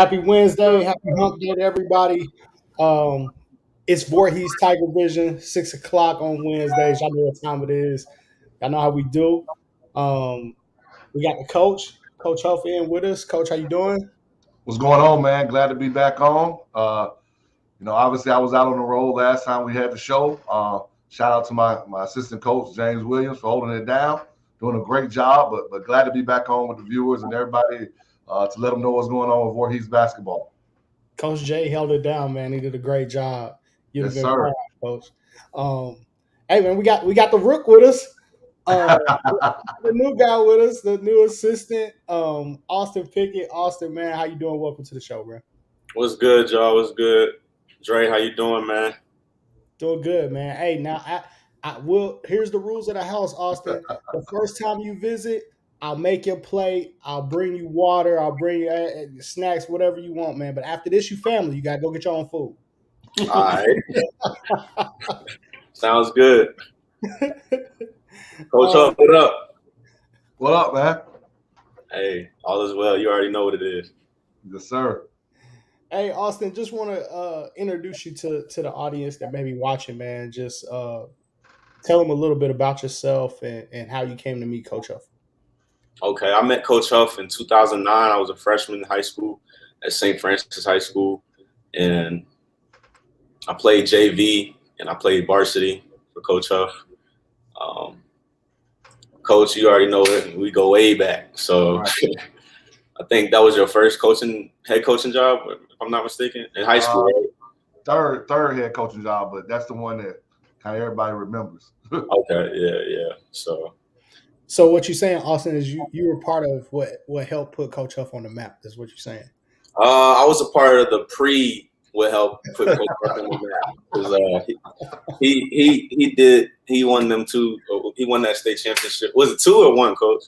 Happy Wednesday. Happy hump day to everybody. Um, it's Voorhees Tiger Vision, 6 o'clock on Wednesdays. Y'all know what time it is. Y'all know how we do. Um, we got the Coach Huff in with us. Coach, how you doing? What's going on, man? Glad to be back on. Obviously I was out on the road last time we had the show. Shout out to my assistant coach James Williams for holding it down, doing a great job. But glad to be back on with the viewers and everybody to let them know what's going on with Voorhees basketball. Coach Jay held it down, man. He did a great job. You'd have Yes, been sir. proud, Coach. Um, hey, man, we got the Rook with us. Uh, the new guy with us, the new assistant, Austin Pickett. Austin, man, how you doing? Welcome to the show, man. What's good, y'all? What's good? Dre, how you doing, man? Doing good, man. Hey, now I will. Here's the rules of the house, Austin. The first time you visit, I'll make your plate. I'll bring you water. I'll bring you snacks, whatever you want, man. But after this, you family. You gotta go get your own food. All right. Sounds good. Coach Um, Huff, what up? What up, man? Hey, all is well. You already know what it is. Yes, sir. hey, Austin, just want to introduce you to the audience that may be watching, man. Just tell them a little bit about yourself and how you came to meet Coach Huff. Okay, I met Coach Huff in 2009. I was a freshman in high school at St. Francis High School, and I played JV and I played varsity for Coach Huff. Um, Coach, you already know it. We go way back. So Right. I think that was your first head coaching job, if I'm not mistaken, in high school, right? Third head coaching job, but that's the one that kind of everybody remembers. Okay, yeah. So what you're saying, Austin, is you were part of what helped put Coach Huff on the map. Is what you're saying. I was a part of the what helped put Coach Huff on the map because he won them two. He won that state championship. Was it two or one, Coach?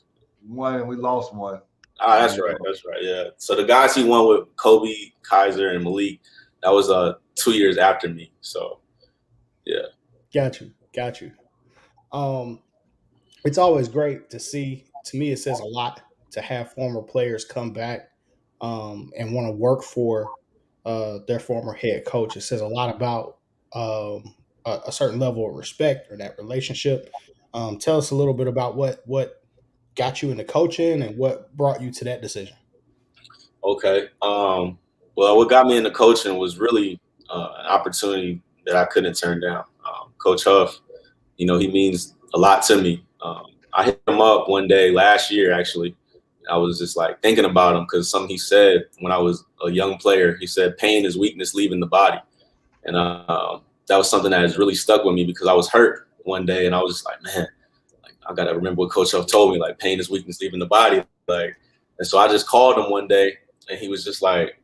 One, and we lost one. Ah, that's right. Yeah. So the guys he won with Kobe, Kaiser, and Malik, that was 2 years after me. So yeah. Got you. It's always great to see. To me, it says a lot to have former players come back and want to work for their former head coach. It says a lot about a certain level of respect or that relationship. Tell us a little bit about what got you into coaching and what brought you to that decision. Okay. Well, what got me into coaching was really an opportunity that I couldn't turn down. Coach Huff, he means a lot to me. I hit him up one day last year, actually. I was just like thinking about him because something he said when I was a young player. He said, "Pain is weakness leaving the body," and that was something that has really stuck with me because I was hurt one day and I was just like, man, like I gotta remember what Coach Huff told me, like pain is weakness leaving the body, like. And so I just called him one day and he was just like,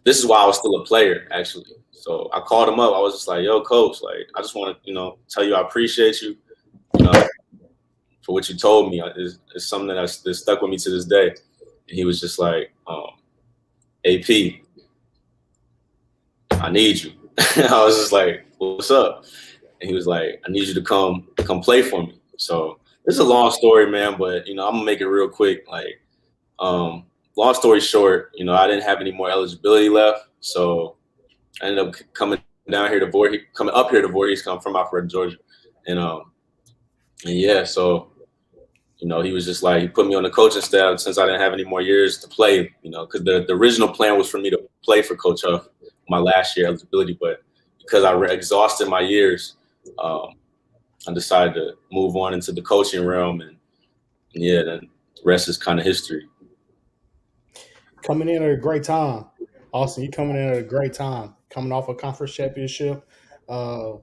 this is why I was still a player, actually. So I called him up. I was just like, yo, Coach, like, I just want to, tell you I appreciate you for what you told me. It's something that's stuck with me to this day. And he was just like, AP, I need you. I was just like, what's up? And he was like, I need you to come play for me. So this is a long story, man, but, I'm going to make it real quick. Like, long story short, I didn't have any more eligibility left. So I ended up coming up here to Voorhees, come from Alpharetta, Georgia. And yeah, so, he was just like, he put me on the coaching staff since I didn't have any more years to play, because the original plan was for me to play for Coach Huff my last year eligibility. But because I exhausted my years, I decided to move on into the coaching realm. And yeah, then the rest is kind of history. Coming in at a great time, Austin. You coming in at a great time, coming off a conference championship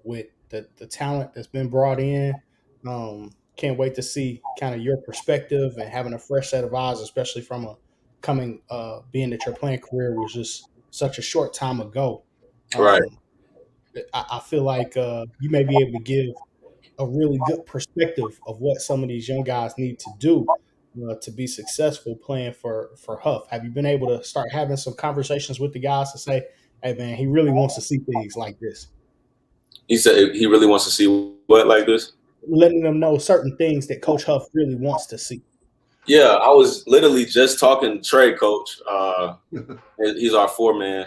with the talent that's been brought in. Can't wait to see kind of your perspective and having a fresh set of eyes, especially from being that your playing career was just such a short time ago. Right. I feel like you may be able to give a really good perspective of what some of these young guys need to do to be successful playing for Huff. Have you been able to start having some conversations with the guys to say, hey, man, he really wants to see things like this? He said he really wants to see what like this? Letting them know certain things that Coach Huff really wants to see. Yeah, I was literally just talking to Trey, coach. He's our foreman.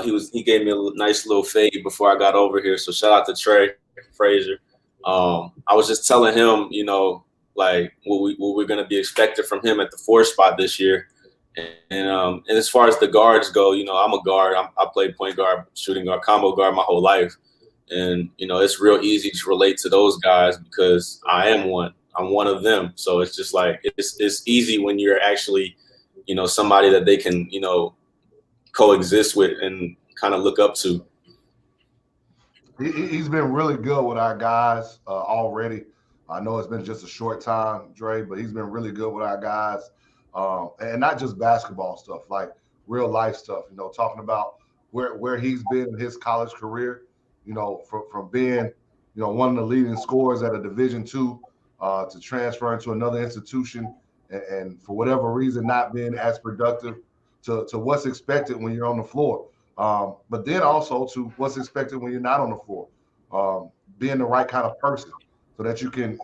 He gave me a nice little fade before I got over here. So shout out to Trey Frazier. I was just telling him, like what we're gonna be expected from him at the 4 spot this year. And as far as the guards go, I'm a guard. I played point guard, shooting guard, combo guard my whole life, and it's real easy to relate to those guys because I am one. I'm one of them. So it's just like it's easy when you're actually, somebody that they can coexist with and kind of look up to. He's been really good with our guys already. I know it's been just a short time, Dre, but he's been really good with our guys. And not just basketball stuff, like real life stuff, talking about where he's been in his college career, from being, one of the leading scorers at a Division II to transferring to another institution and for whatever reason not being as productive to what's expected when you're on the floor. But then also to what's expected when you're not on the floor, being the right kind of person so that you can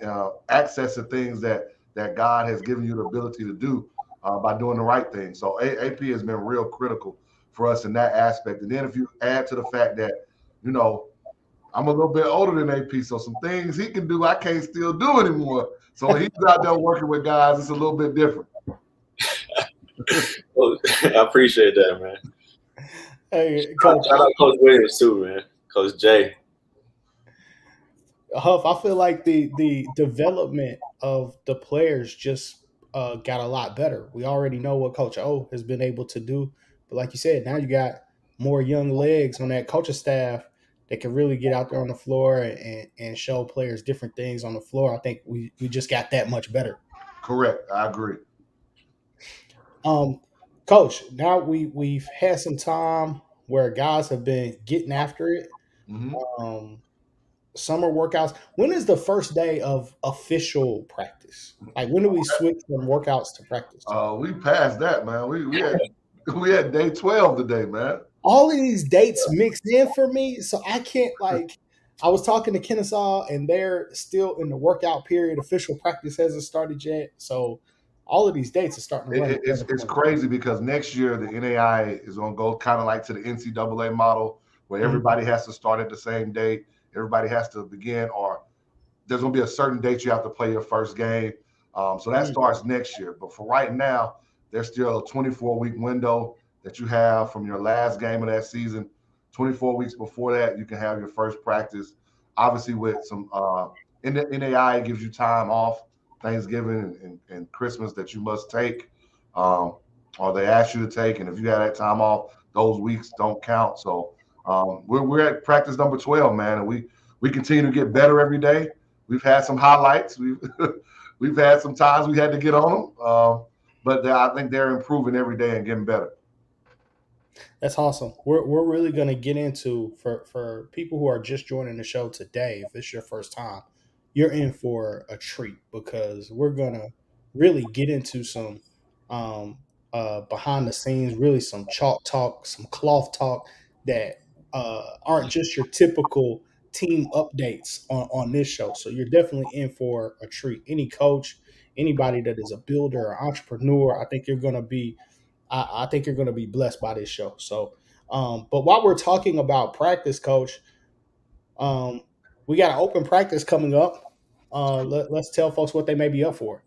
access the things that God has given you the ability to do by doing the right thing. So AP has been real critical for us in that aspect. And then if you add to the fact that, I'm a little bit older than AP, so some things he can do I can't still do anymore. So when he's out there working with guys, it's a little bit different. Well, I appreciate that, man. Hey, Coach. Shout out Coach Williams too, man. Coach Jay. Huff, I feel like the development of the players just got a lot better. We already know what Coach O has been able to do, but like you said, now you got more young legs on that coaching staff that can really get out there on the floor and show players different things on the floor. I think we just got that much better. Correct. I agree. Coach, now we've had some time where guys have been getting after it. Mm-hmm. Summer workouts. When is the first day of official practice? Like when do we switch from workouts to practice? We passed that, man. We had day 12 today, man. All of these dates mixed in for me, so I can't like. I was talking to Kennesaw, and they're still in the workout period. Official practice hasn't started yet, so all of these dates are starting to run. It's crazy because next year the NAI is going to go kind of like to the NCAA model where everybody has to start at the same date. Everybody has to begin, or there's going to be a certain date you have to play your first game. So that starts next year. But for right now, there's still a 24-week window that you have from your last game of that season. 24 weeks before that, you can have your first practice. Obviously, with some in the NAI, it gives you time off, Thanksgiving and Christmas that you must take, or they ask you to take. And if you have that time off, those weeks don't count. So we're at practice number 12, man, and we continue to get better every day. We've had some highlights. We've had some times we had to get on them, but I think they're improving every day and getting better. That's awesome. We're really going to get into for people who are just joining the show today. If it's your first time, you're in for a treat because we're going to really get into some behind the scenes, really some chalk talk, some cloth talk that aren't just your typical team updates on this show. So you're definitely in for a treat. Any coach, anybody that is a builder or entrepreneur, I think you're going to be I think you're going to be blessed by this show. So, but while we're talking about practice, Coach, we got an open practice coming up. Let's tell folks what they may be up for.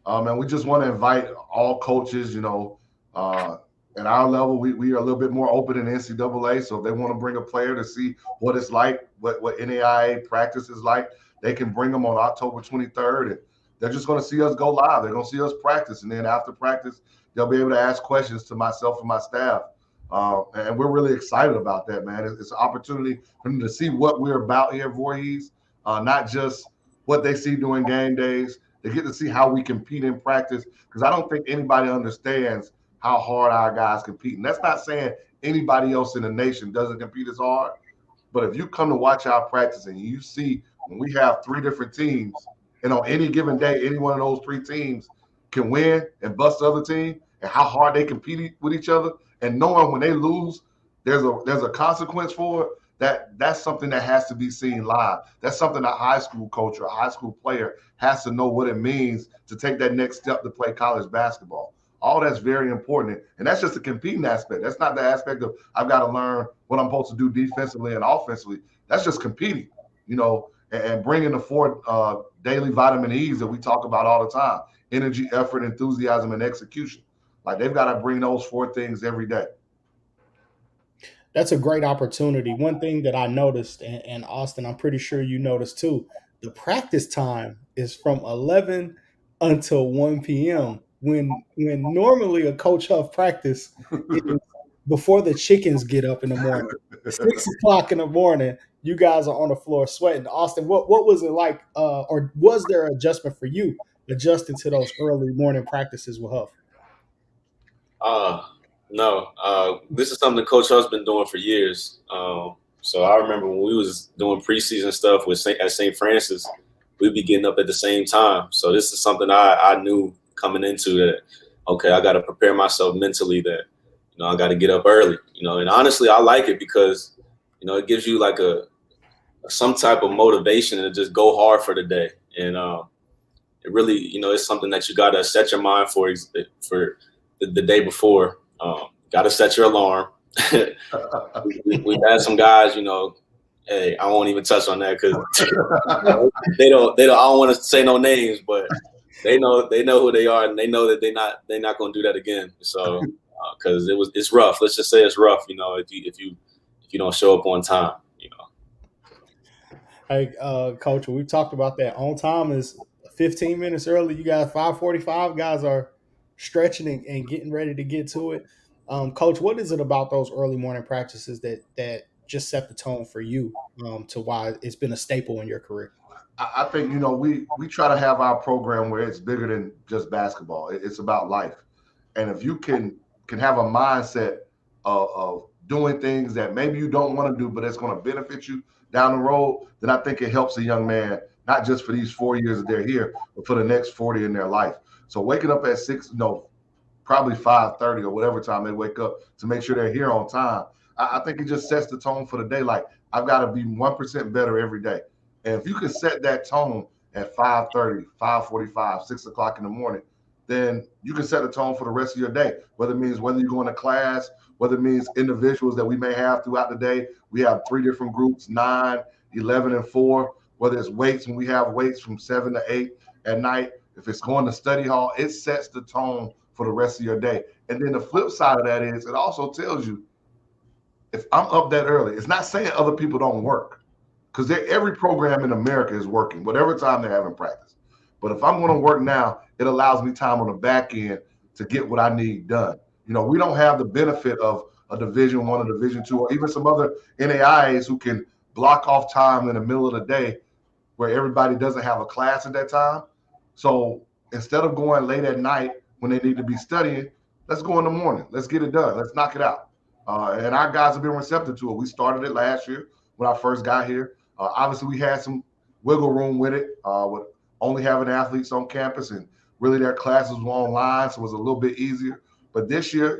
And we just want to invite all coaches, at our level, we are a little bit more open in NCAA. So if they want to bring a player to see what it's like, what NAIA practice is like, they can bring them on October 23rd. And they're just going to see us go live. They're going to see us practice. And then after practice, they'll be able to ask questions to myself and my staff. And we're really excited about that, man. It's an opportunity for them to see what we're about here at Voorhees, not just what they see during game days. They get to see how we compete in practice, because I don't think anybody understands how hard our guys compete. And that's not saying anybody else in the nation doesn't compete as hard. But if you come to watch our practice and you see when we have 3 different teams, and on any given day, any one of those 3 teams can win and bust the other team, and how hard they compete with each other, and knowing when they lose, there's a consequence for it, that's something that has to be seen live. That's something a high school coach or a high school player has to know what it means to take that next step to play college basketball. All that's very important. And that's just the competing aspect. That's not the aspect of I've got to learn what I'm supposed to do defensively and offensively. That's just competing, and bringing the four daily vitamin E's that we talk about all the time: energy, effort, enthusiasm, and execution. Like they've got to bring those four things every day. That's a great opportunity. One thing that I noticed, and Austin, I'm pretty sure you noticed too, the practice time is from 11 until 1 p.m. When normally a coach Huff practice is before the chickens get up in the morning, 6 o'clock in the morning. You guys are on the floor sweating. Austin, what was it like, or was there adjustment for you adjusting to those early morning practices with Huff? Uh, no. This is something Coach Huff's been doing for years. So I remember when we was doing preseason stuff at St. Francis, we'd be getting up at the same time. So this is something I knew coming into that. Okay, I got to prepare myself mentally that I got to get up early. And honestly, I like it because it gives you like some type of motivation to just go hard for the day. And it really it's something that you got to set your mind for the day before. Got to set your alarm. We've had some guys, hey, I won't even touch on that because they don't. I don't want to say no names, but they know who they are, and they know that they're not going to do that again. So because it's rough. Let's just say it's rough. If you don't show up on time. Hey, Coach, we talked about that. On time is 15 minutes early. You guys 5:45. Guys are stretching and getting ready to get to it. Coach, what is it about those early morning practices that just set the tone for you to why it's been a staple in your career? I think we try to have our program where it's bigger than just basketball. It's about life, and if you can have a mindset of doing things that maybe you don't want to do, but it's going to benefit you down the road, then I think it helps a young man not just for these 4 years that they're here, but for the next 40 in their life. So waking up at 6, probably 5:30 or whatever time they wake up to make sure they're here on time. I think it just sets the tone for the day. Like I've got to be 1% better every day. And if you can set that tone at 5:30, 5:45, 6 o'clock in the morning, then you can set the tone for the rest of your day. Whether you're going to class, whether it means individuals that we may have throughout the day. We have 3 different groups, 9, 11, and 4. Whether it's weights, when we have weights from 7 to 8 at night. If it's going to study hall, it sets the tone for the rest of your day. And then the flip side of that is it also tells you if I'm up that early, it's not saying other people don't work because every program in America is working, whatever time they're having practice. But if I'm going to work now, it allows me time on the back end to get what I need done. We don't have the benefit of a Division I or Division II or even some other NAIAs who can block off time in the middle of the day where everybody doesn't have a class at that time. So instead of going late at night when they need to be studying, let's go in the morning. Let's get it done. Let's knock it out. And our guys have been receptive to it. We started it last year when I first got here. Obviously, we had some wiggle room with it, with only having athletes on campus, and really their classes were online, so it was a little bit easier. But this year,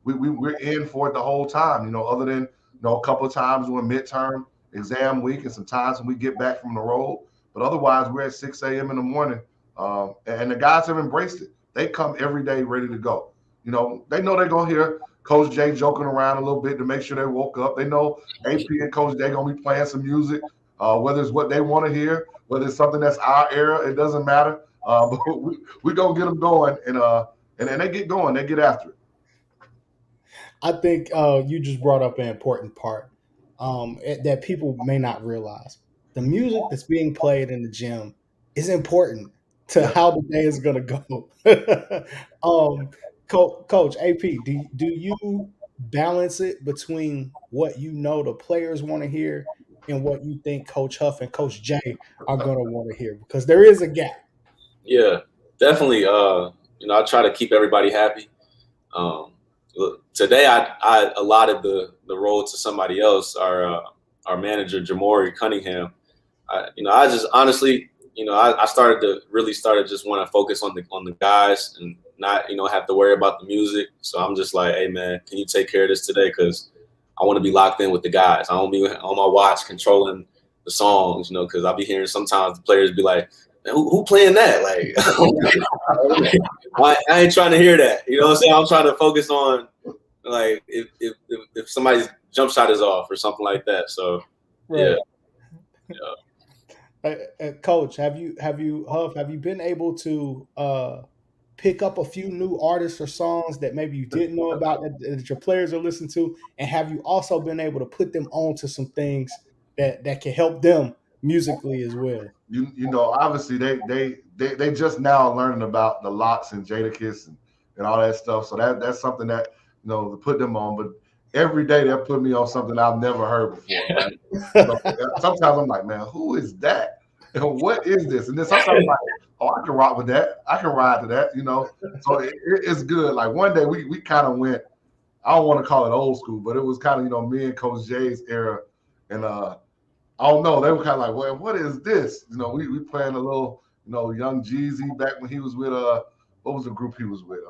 we're in for it the whole time. Other than a couple of times during midterm exam week and some times when we get back from the road. But otherwise, we're at 6 a.m. in the morning, and the guys have embraced it. They come every day ready to go. They know they're going to hear Coach Jay joking around a little bit to make sure they woke up. They know AP and Coach Jay going to be playing some music, whether it's what they want to hear, whether it's something that's our era, it doesn't matter. But we going to get them going, and they get going. They get after it. I think you just brought up an important part that people may not realize. The music that's being played in the gym is important to how the day is going to go. Coach AP, do you balance it between what the players want to hear and what you think Coach Huff and Coach Jay are going to want to hear? Because there is a gap. Yeah, definitely. I try to keep everybody happy. Today, I allotted the role to somebody else, our manager, Jamori Cunningham. I just honestly, I started just want to focus on the guys and not, have to worry about the music. So I'm just like, hey man, can you take care of this today? Because I want to be locked in with the guys. I don't be on my watch controlling the songs, you know, because I'll be hearing sometimes the players be like, man, who playing that? Like, I ain't trying to hear that. You know what I'm saying? I'm trying to focus on like if somebody's jump shot is off or something like that. So Right. yeah. Coach, have you Huff, have you been able to pick up a few new artists or songs that maybe you didn't know about that your players are listening to, and have you also been able to put them onto some things that can help them musically as well? You know, obviously they just now learning about the locks and Jadakiss and all that stuff. So that's something that, you know, to put them on. But every day they'll put me on something I've never heard before, right? So sometimes I'm like, man, who is that? And what is this? And then sometimes I'm like, oh, I can rock with that. I can ride to that, you know. So it's good. Like one day we kind of went, I don't want to call it old school, but it was kind of, you know, me and Coach J's era. And I don't know. They were kind of like, well, what is this? You know, we playing a little, you know, Young Jeezy back when he was with what was the group he was with?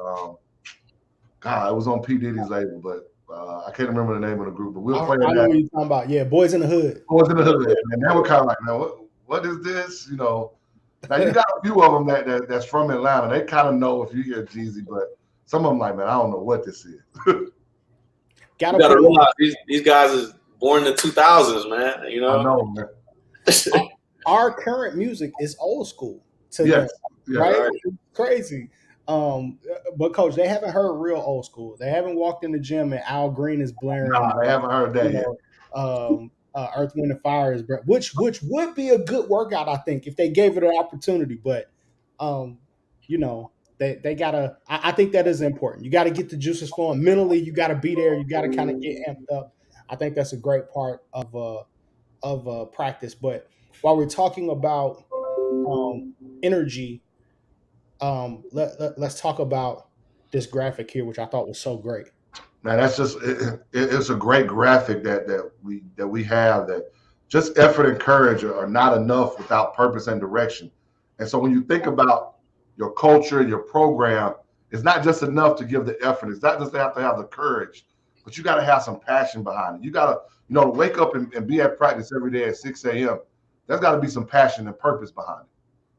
God, it was on P Diddy's label, but I can't remember the name of the group. But we were I playing know that. what you're talking about. Yeah, Boys in the Hood. Boys in the Hood, and they were kind of like, now what is this? You know, now you got a few of them that's from Atlanta. They kind of know if you hear Jeezy, but some of them like, man, I don't know what this is. You gotta realize these guys is born in the 2000s, man. You know, I know, man. Our current music is old school to Yes, them, right? It's crazy. But Coach, they haven't heard real old school. They haven't walked in the gym and Al Green is blaring. Nah, they haven't heard that yet. Earth, Wind, and Fire is which would be a good workout, I think, if they gave it an opportunity. But you know, they gotta. I think that is important. You got to get the juices flowing mentally. You got to be there. You got to kind of get amped up. I think that's a great part of practice. But while we're talking about energy, let's talk about this graphic here, which I thought was so great. Man, that's just it's a great graphic that we have, that just effort and courage are not enough without purpose and direction. And so when you think about your culture, your program, it's not just enough to give the effort. It's not just to have the courage, but you got to have some passion behind it. You got to, you know, to wake up and be at practice every day at 6 a.m. There's got to be some passion and purpose behind it.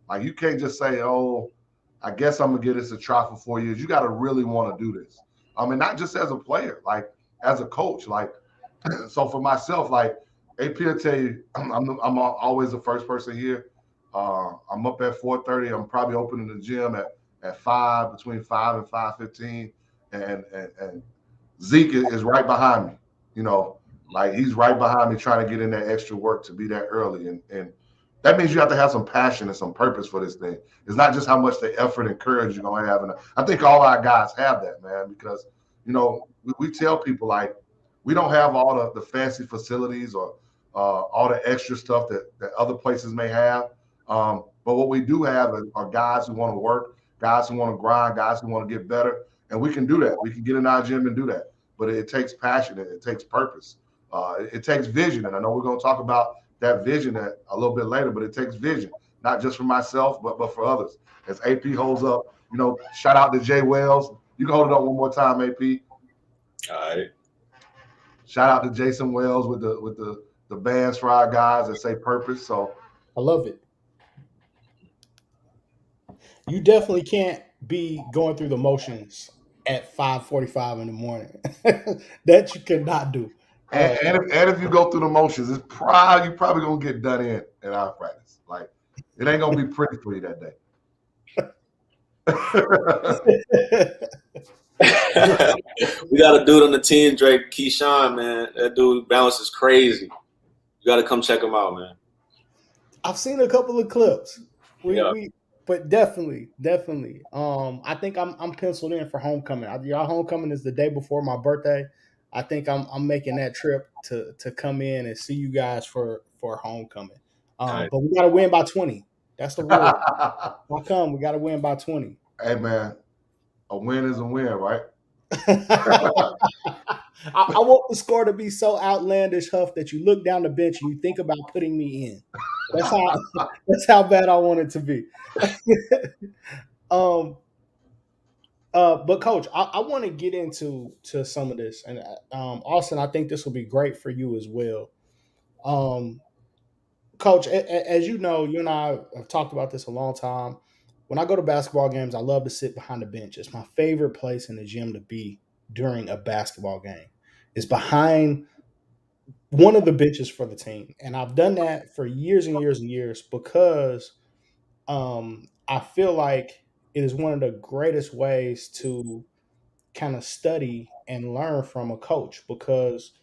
Like you can't just say, oh, I guess I'm gonna get this a try for 4 years. You got to really want to do this. I mean, not just as a player, like as a coach. Like, so for myself, like AP will tell you, I'm always the first person here. I'm up at 4:30. I'm probably opening the gym at 5, between 5 and 5:15, and Zeke is right behind me. You know, like he's right behind me trying to get in that extra work to be that early, and that means you have to have some passion and some purpose for this thing. It's not just how much the effort and courage you're gonna have, and I think all our guys have that, man. Because you know we tell people like we don't have all the fancy facilities or all the extra stuff that other places may have. But what we do have are guys who want to work, guys who want to grind, guys who want to get better, and we can do that. We can get in our gym and do that. But it takes passion, it takes purpose, it takes vision, and I know we're going to talk about that vision a little bit later. But it takes vision, not just for myself, but for others. As AP holds up, you know, shout out to Jay Wells. You can hold it up one more time, AP. All right. Shout out to Jason Wells with the bands for our guys that say purpose. So I love it. You definitely can't be going through the motions at 5:45 in the morning. That you cannot do. And if you go through the motions, you're probably gonna get done in our practice. Like it ain't gonna be pretty for you that day. We got a dude on the team, Drake Keyshawn, man. That dude balances crazy. You got to come check him out, man. I've seen a couple of clips. Yeah. But definitely. I think I'm penciled in for homecoming. Y'all homecoming is the day before my birthday. I think I'm making that trip to come in and see you guys for homecoming. Right. But we got to win by 20. That's the rule. How come we got to win by 20? Hey man, a win is a win, right? I want the score to be so outlandish, Huff, that you look down the bench and you think about putting me in. That's how bad I want it to be. But coach, I want to get into some of this, and Austin, I think this will be great for you as well. Um, Coach, as you know, you and I have talked about this a long time. When I go to basketball games, I love to sit behind the bench. It's my favorite place in the gym to be during a basketball game. It's behind one of the benches for the team, and I've done that for years and years and years because I feel like it is one of the greatest ways to kind of study and learn from a coach because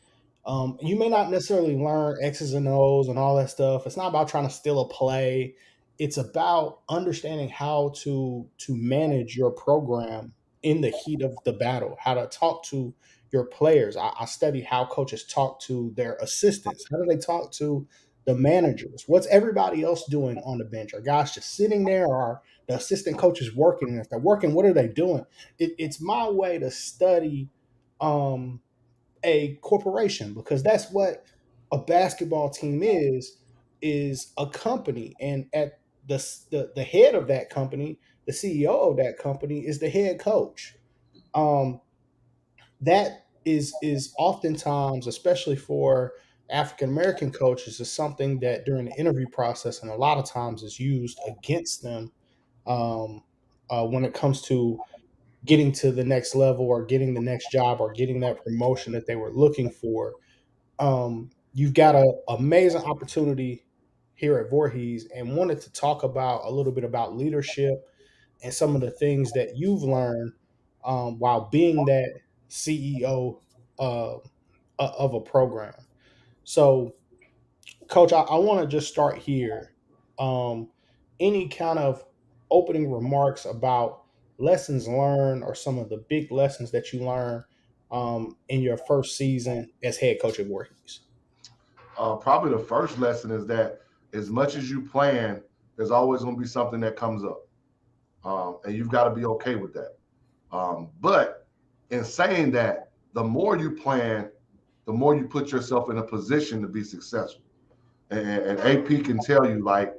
you may not necessarily learn X's and O's and all that stuff. It's not about trying to steal a play. It's about understanding how to manage your program in the heat of the battle, how to talk to your players. I study how coaches talk to their assistants. How do they talk to the managers? What's everybody else doing on the bench? Are guys just sitting there, or are the assistant coaches working? And if they're working, what are they doing? It's my way to study um, a corporation because that's what a basketball team is a company, and at the head of that company, the CEO of that company is the head coach. um that is oftentimes, especially for African American coaches, is something that during the interview process and a lot of times is used against them um when it comes to getting to the next level or getting the next job or getting that promotion that they were looking for. You've got an amazing opportunity here at Voorhees and wanted to talk about a little bit about leadership and some of the things that you've learned while being that CEO uh, of a program. So, Coach, I want to just start here. Um, any kind of opening remarks about lessons learned or some of the big lessons that you learned in your first season as head coach at Voorhees? Probably the first lesson is that as much as you plan, there's always going to be something that comes up, and you've got to be okay with that. But in saying that, the more you plan, the more you put yourself in a position to be successful. And AP can tell you, like,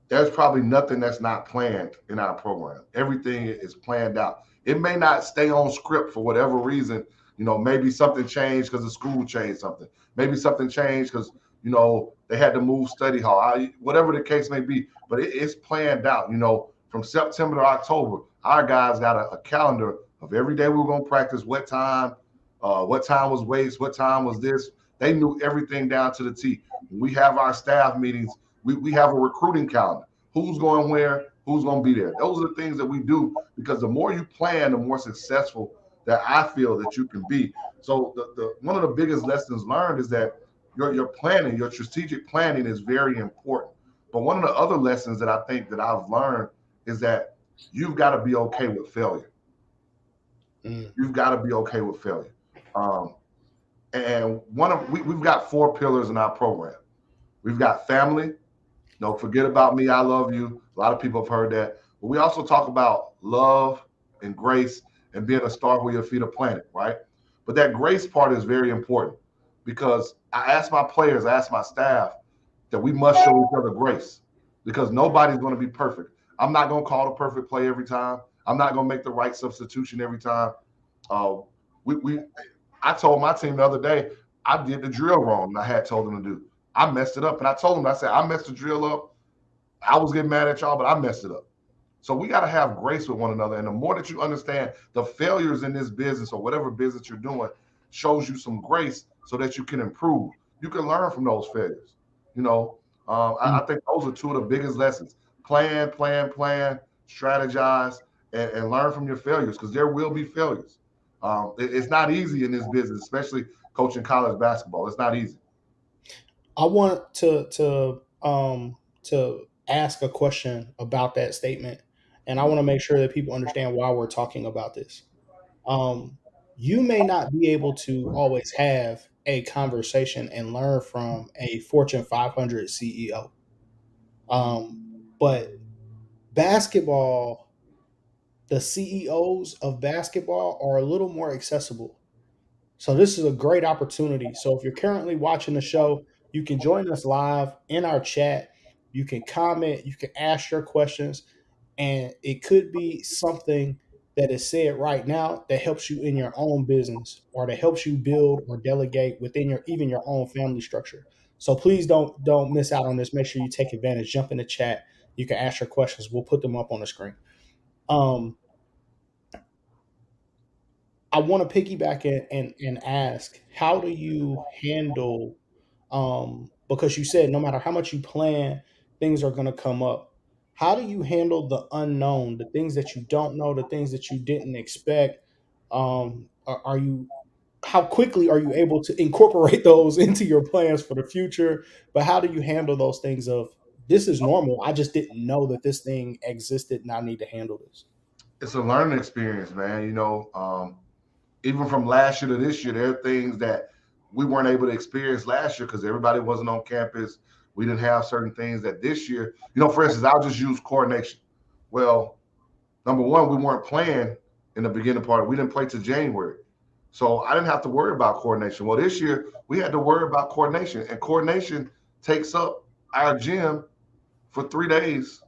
there's probably nothing that's not planned in our program. Everything is planned out. It may not stay on script for whatever reason. Maybe something changed because the school changed something. Maybe something changed because they had to move study hall. Whatever the case may be, but it's planned out. From September to October, our guys got a calendar of every day we were going to practice, what time was weights, what time was this. They knew everything down to the T. When we have our staff meetings, we have a recruiting calendar. Who's going where? Who's going to be there? Those are the things that we do because the more you plan, the more successful that I feel that you can be. So the one of the biggest lessons learned is that your planning, your strategic planning is very important. But one of the other lessons that I think that I've learned is that you've got to be okay with failure. Mm. You've got to be okay with failure. Um, and we've got 4 pillars in our program. We've got family. No, forget about me. I love you. A lot of people have heard that. But we also talk about love and grace and being a star where your feet are planted, right? But that grace part is very important because I ask my players, I ask my staff that we must show each other grace because nobody's going to be perfect. I'm not going to call the perfect play every time. I'm not going to make the right substitution every time. Uh, we I told my team the other day I did the drill wrong and I had told them to do. I messed it up. And I told them, I said, I messed the drill up. I was getting mad at y'all, but I messed it up. So we got to have grace with one another. And the more that you understand the failures in this business or whatever business you're doing shows you some grace so that you can improve. You can learn from those failures. You know, I think those are two of the biggest lessons. Plan, strategize, and learn from your failures because there will be failures. It's not easy in this business, especially coaching college basketball. It's not easy. I want to ask a question about that statement, and I want to make sure that people understand why we're talking about this. Um, you may not be able to always have a conversation and learn from a Fortune 500 CEO, um, but basketball, the CEOs of basketball are a little more accessible. So this is a great opportunity. So if you're currently watching the show, you can join us live in our chat. You can comment, you can ask your questions, and it could be something that is said right now that helps you in your own business or that helps you build or delegate within your own family structure. So please don't miss out on this. Make sure you take advantage. Jump in the chat. You can ask your questions. We'll put them up on the screen. Um, I want to piggyback and ask, how do you handle, because you said no matter how much you plan, things are going to come up. How do you handle the unknown, the things that you don't know, the things that you didn't expect? Are you, how quickly are you able to incorporate those into your plans for the future? But how do you handle those things of, this is normal, I just didn't know that this thing existed and I need to handle this? It's a learning experience, man. Even from last year to this year, there are things that we weren't able to experience last year because everybody wasn't on campus. We didn't have certain things that this year, for instance, I'll just use coordination. Well, number one, we weren't playing in the beginning part. We didn't play till January. So I didn't have to worry about coordination. Well, this year we had to worry about coordination, and coordination takes up our gym for 3 days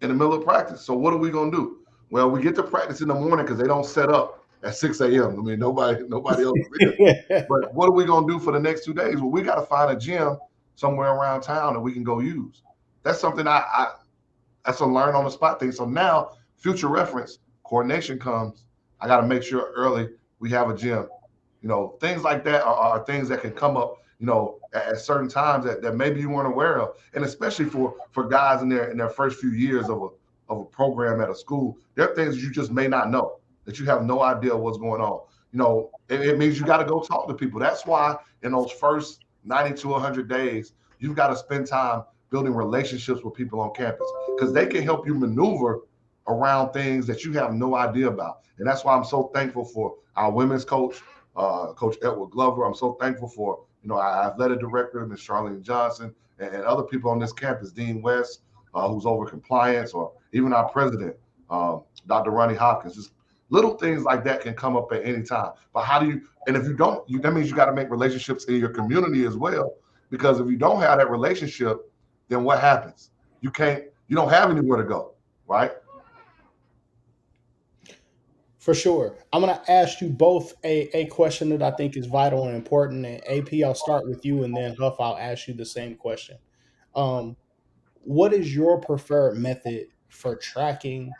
in the middle of practice. So what are we going to do? Well, we get to practice in the morning because they don't set up at 6 a.m. I mean, nobody else is there. But what are we going to do for the next 2 days? Well, we got to find a gym somewhere around town that we can go use. That's something that's a learn on the spot thing. So now, future reference, coordination comes. I got to make sure early we have a gym. Things like that are things that can come up, at certain times that maybe you weren't aware of. And especially for guys in their first few years of a program at a school, there are things you just may not know, that you have no idea what's going on. It means you got to go talk to people. That's why in those first 90 to 100 days, you've got to spend time building relationships with people on campus because they can help you maneuver around things that you have no idea about. And that's why I'm so thankful for our women's coach, Coach Edward Glover. I'm so thankful for, our athletic director, Ms. Charlene Johnson, and other people on this campus, Dean West, who's over compliance, or even our president, Dr. Ronnie Hopkins. Just little things like that can come up at any time. But how do you, and if you don't, that means you got to make relationships in your community as well. Because if you don't have that relationship, then what happens? You don't have anywhere to go, right? For sure. I'm going to ask you both a question that I think is vital and important. And AP, I'll start with you, and then Huff, I'll ask you the same question. What is your preferred method for tracking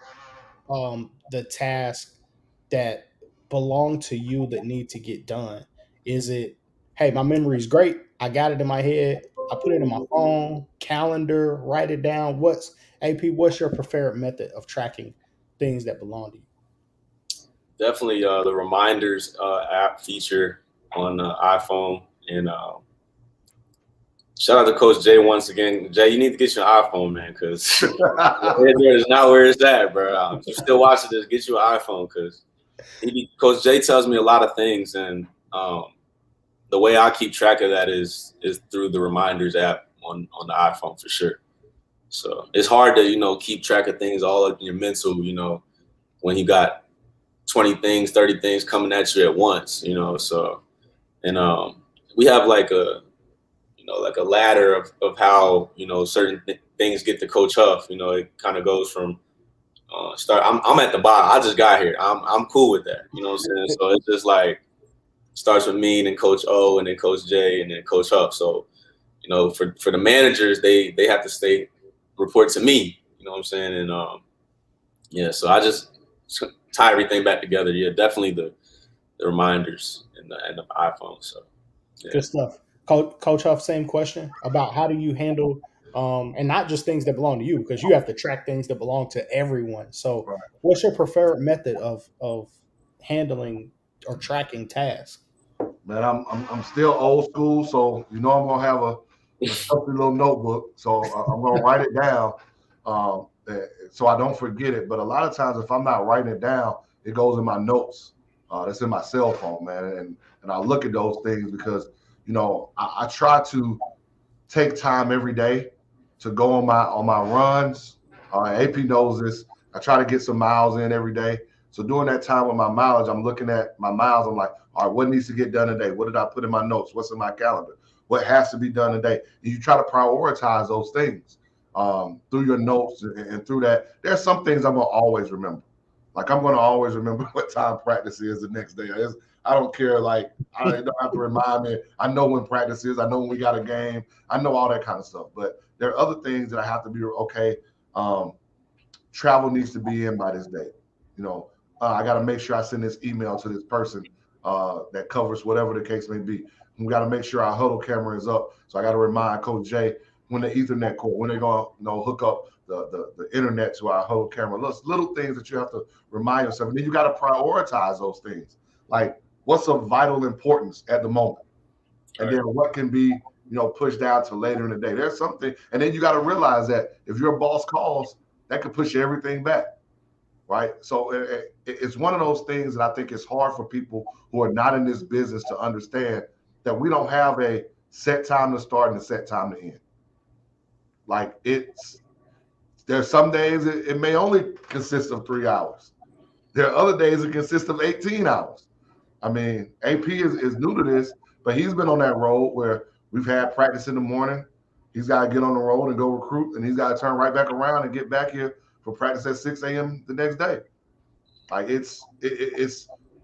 the tasks that belong to you that need to get done? Is it, hey, my memory is great, I got it in my head, I put it in my phone, calendar, write it down? What's your preferred method of tracking things that belong to you? Definitely the reminders app feature on the iPhone. And shout out to Coach Jay once again. Jay, you need to get your iPhone, man, because it's not where it's at, bro. If you're still watching this, get you an iPhone, because Coach Jay tells me a lot of things, and the way I keep track of that is through the reminders app on the iPhone, for sure. So it's hard to keep track of things all in your mental, when you got 20 things, 30 things coming at you at once, so, and we have like a ladder of how, certain things get to Coach Huff. It kind of goes from I'm at the bottom. I just got here. I'm cool with that. You know what I'm saying? So it's just like, starts with me, and then Coach O, and then Coach J, and then Coach Huff. So, for the managers, they have to report to me, you know what I'm saying? And yeah, so I just tie everything back together. Yeah, definitely the reminders and the iPhone. So yeah. Good stuff. Coach Huff, same question about how do you handle and not just things that belong to you, because you have to track things that belong to everyone. So Right. what's your preferred method of handling or tracking tasks? Man, I'm still old school, so I'm gonna have a stuffy little notebook. So I'm gonna write it down, so I don't forget it. But a lot of times, if I'm not writing it down, it goes in my notes. That's in my cell phone, man, and I look at those things because I try to take time every day to go on my runs. AP knows this. I try to get some miles in every day. So during that time with my mileage, I'm looking at my miles. I'm like, all right, what needs to get done today? What did I put in my notes? What's in my calendar? What has to be done today? And you try to prioritize those things through your notes and through that. There's some things I'm gonna always remember. Like I'm going to always remember what time practice is the next day. I don't care. Like I don't have to remind me. I know when practice is. I know when we got a game. I know all that kind of stuff. But there are other things that I have to be okay. Travel needs to be in by this date. You know, I got to make sure I send this email to this person that covers whatever the case may be. We got to make sure our huddle camera is up. So I got to remind Coach Jay when the Ethernet cord, when they're going to hook up the internet to our huddle camera. Little things that you have to remind yourself. And then you got to prioritize those things. Like what's of vital importance at the moment, and then what can be pushed down to later in the day. There's something, and then you got to realize that if your boss calls, that could push everything back. Right. So it's one of those things that I think it's hard for people who are not in this business to understand that we don't have a set time to start and a set time to end. Like there's some days it may only consist of 3 hours. There are other days it consists of 18 hours. I mean, AP is new to this, but he's been on that road where we've had practice in the morning. He's got to get on the road and go recruit, and he's got to turn right back around and get back here for practice at 6 a.m. the next day. Like it's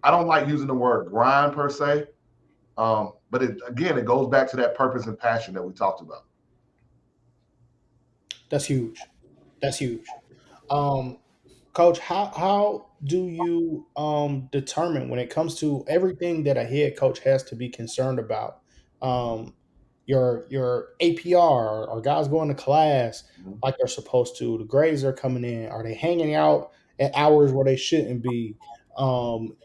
I don't like using the word grind per se, but it goes back to that purpose and passion that we talked about. That's huge. That's huge. Coach, how do you determine when it comes to everything that a head coach has to be concerned about? Um, your APR, are guys going to class like they're supposed to? The grades are coming in. Are they hanging out at hours where they shouldn't be?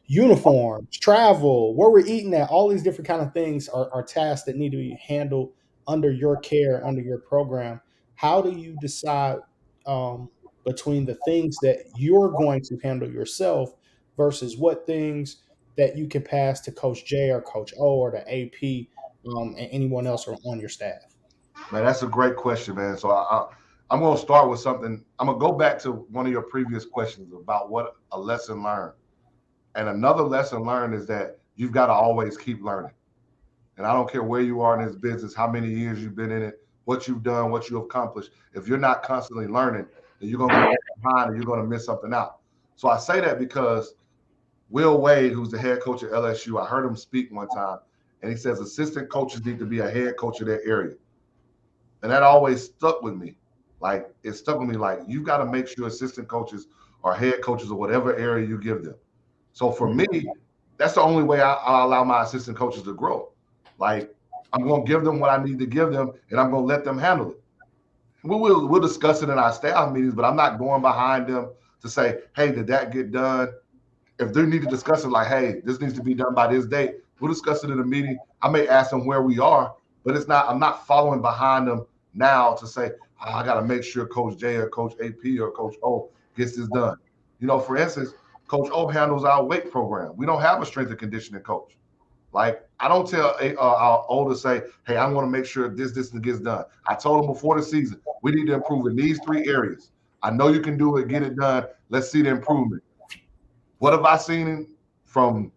Uniforms, travel, where we're eating at, all these different kind of things are tasks that need to be handled under your care, under your program. How do you decide between the things that you're going to handle yourself versus what things that you can pass to Coach J or Coach O or the AP and anyone else on your staff? Man, that's a great question, man. So I'm going to start with something. I'm going to go back to one of your previous questions about what a lesson learned. And another lesson learned is that you've got to always keep learning. And I don't care where you are in this business, how many years you've been in it, what you've done, what you've accomplished. If you're not constantly learning, then you're going to be behind and you're going to miss something out. So I say that because Will Wade, who's the head coach at LSU, I heard him speak one time, and he says assistant coaches need to be a head coach of their area. And that always stuck with me. Like, it stuck with me like, you've got to make sure assistant coaches are head coaches of whatever area you give them. So for me, that's the only way I allow my assistant coaches to grow. Like, I'm going to give them what I need to give them, and I'm going to let them handle it. We'll discuss it in our staff meetings, but I'm not going behind them to say, hey, did that get done? If they need to discuss it, like, hey, this needs to be done by this date, we'll discuss it in a meeting. I may ask them where we are, but I'm not following behind them now to say, oh, I got to make sure Coach J or Coach AP or Coach O gets this done. For instance, Coach O handles our weight program. We don't have a strength and conditioning coach. Like, I don't tell our O to say, hey, I want to make sure this gets done. I told them before the season, we need to improve in these 3 areas. I know you can do it, get it done. Let's see the improvement. What have I seen from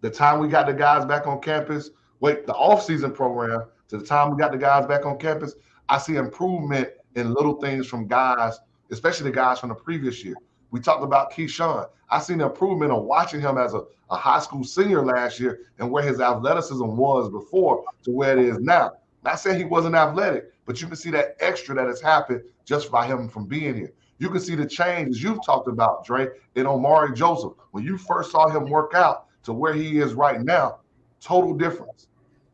the time we got the guys back on campus, the off-season program, to the time we got the guys back on campus? I see improvement in little things from guys, especially the guys from the previous year. We talked about Keyshawn. I seen the improvement of watching him as a high school senior last year and where his athleticism was before to where it is now. Not saying he wasn't athletic, but you can see that extra that has happened just by him from being here. You can see the changes you've talked about, Dre, in Omari Joseph. When you first saw him work out to where he is right now, total difference.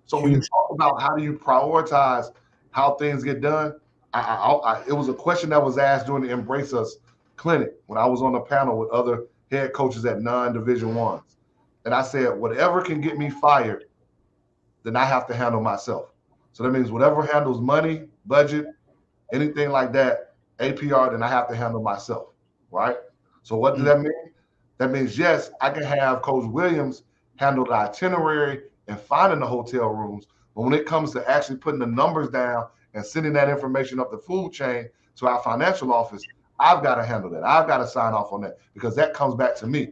So when you talk about how do you prioritize how things get done, it was a question that was asked during the Embrace Us clinic when I was on the panel with other head coaches at non-Division Ones. And I said, whatever can get me fired, then I have to handle myself. So that means whatever handles money, budget, anything like that, APR, then I have to handle myself, right? So what does that mean? That means, yes, I can have Coach Williams handle the itinerary and finding the hotel rooms. But when it comes to actually putting the numbers down and sending that information up the food chain to our financial office, I've got to handle that. I've got to sign off on that because that comes back to me.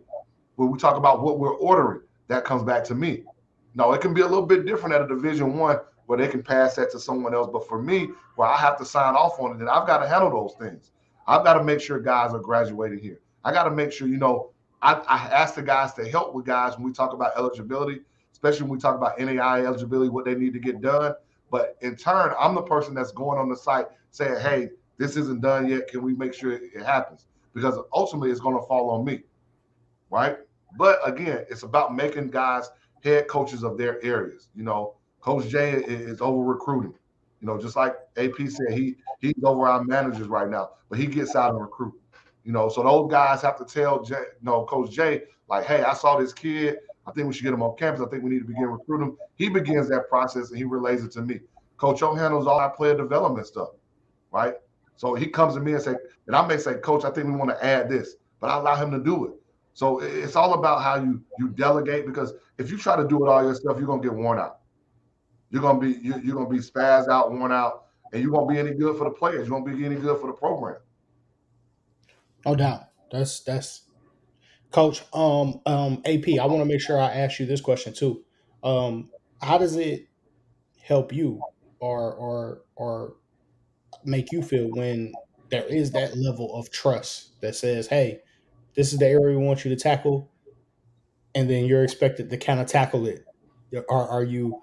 When we talk about what we're ordering, that comes back to me. No, it can be a little bit different at a Division One where they can pass that to someone else. But for me, where I have to sign off on it, then I've got to handle those things. I've got to make sure guys are graduating here. I got to make sure, I ask the guys to help with guys when we talk about eligibility, especially when we talk about NAI eligibility, what they need to get done. But in turn, I'm the person that's going on the site saying, hey, this isn't done yet. Can we make sure it happens? Because ultimately it's going to fall on me, right? But again, it's about making guys head coaches of their areas. Coach Jay is over recruiting. Just like AP said, he's over our managers right now, but he gets out and recruit. So those guys have to tell Coach Jay, like, hey, I saw this kid. I think we should get him on campus. I think we need to begin recruiting him. He begins that process and he relays it to me. Coach O handles all our player development stuff, right? So he comes to me and I may say, Coach, I think we want to add this, but I allow him to do it. So it's all about how you delegate, because if you try to do it all yourself, you're gonna get worn out. You're gonna be spazzed out, worn out, and you won't be any good for the players. You won't be any good for the program. No doubt. That's Coach. AP. I want to make sure I ask you this question too. How does it help you, or make you feel when there is that level of trust that says, "Hey, this is the area we want you to tackle," and then you're expected to kind of tackle it? Are you?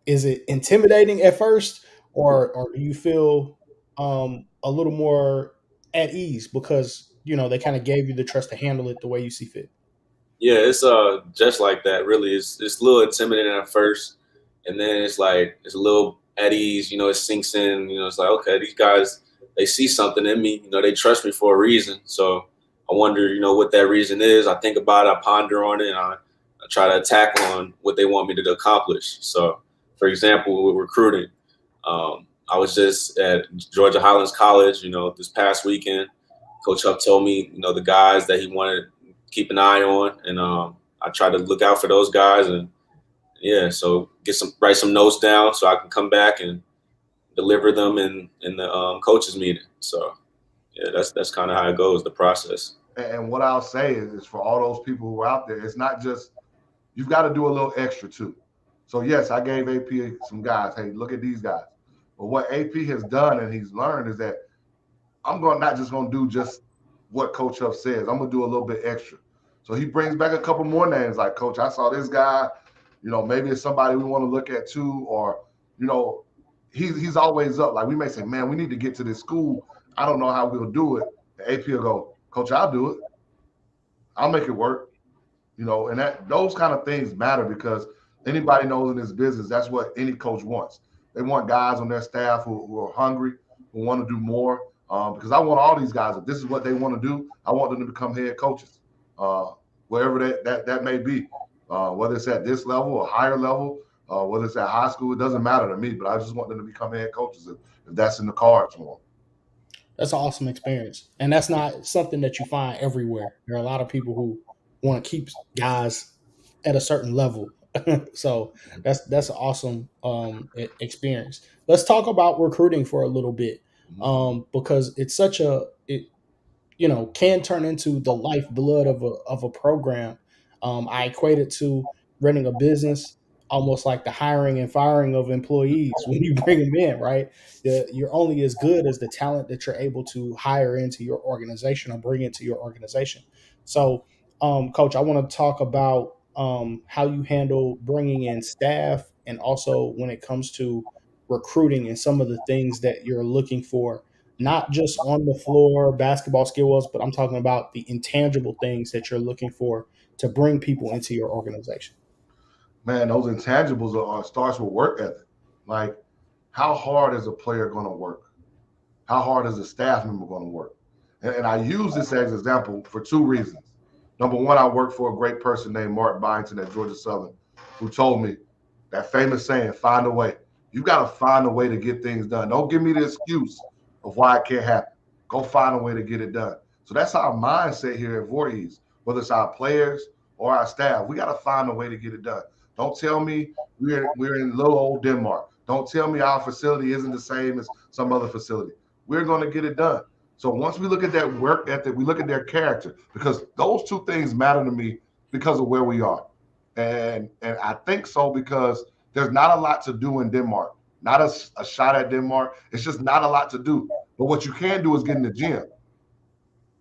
Is it intimidating at first, or do you feel a little more at ease because they kind of gave you the trust to handle it the way you see fit? Yeah, it's just like that. Really, it's a little intimidating at first, and then it's like it's a little at ease. It sinks in. It's like, okay, these guys, they see something in me. They trust me for a reason. So I wonder, what that reason is. I think about it, I ponder on it, and I try to attack on what they want me to accomplish. So, for example, with recruiting, I was just at Georgia Highlands College. This past weekend, Coach Huff told me, the guys that he wanted keep an eye on, and I try to look out for those guys, and yeah, so write some notes down so I can come back and deliver them in the coaches meeting. So yeah, that's kind of how it goes, the process. And what I'll say is for all those people who are out there, it's not just, you've got to do a little extra too. So yes, I gave AP some guys, hey, look at these guys. But what AP has done and he's learned is that I'm not just going to do just what Coach Huff says. I'm going to do a little bit extra. So he brings back a couple more names, like, Coach, I saw this guy. Maybe it's somebody we want to look at too, or he's always up. Like, we may say, man, we need to get to this school. I don't know how we'll do it. The AP will go, Coach, I'll do it. I'll make it work. And those kind of things matter, because anybody knows in this business, that's what any coach wants. They want guys on their staff who are hungry, who want to do more. Because I want all these guys, if this is what they want to do, I want them to become head coaches, wherever that may be, whether it's at this level or higher level, whether it's at high school, it doesn't matter to me. But I just want them to become head coaches if that's in the cards for them. That's an awesome experience, and that's not something that you find everywhere. There are a lot of people who want to keep guys at a certain level. So that's an awesome experience. Let's talk about recruiting for a little bit, because it's such it can turn into the lifeblood of a program. I equate it to running a business, almost like the hiring and firing of employees when you bring them in, right? You're only as good as the talent that you're able to hire into your organization or bring into your organization. So, Coach, I want to talk about how you handle bringing in staff, and also when it comes to recruiting and some of the things that you're looking for, not just on the floor basketball skills, but I'm talking about the intangible things that you're looking for to bring people into your organization. Man, those intangibles starts with work ethic. Like, how hard is a player going to work? How hard is a staff member going to work? And I use this as an example for two reasons. Number one, I work for a great person named Mark Byington at Georgia Southern, who told me that famous saying, find a way. You got to find a way to get things done. Don't give me the excuse of why it can't happen. Go find a way to get it done. So that's our mindset here at Voorhees, whether it's our players or our staff. We got to find a way to get it done. Don't tell me we're in little old Denmark. Don't tell me our facility isn't the same as some other facility. We're going to get it done. So once we look at that work ethic, we look at their character, because those two things matter to me because of where we are. And I think so because there's not a lot to do in Denmark. Not a shot at Denmark. It's just not a lot to do. But what you can do is get in the gym.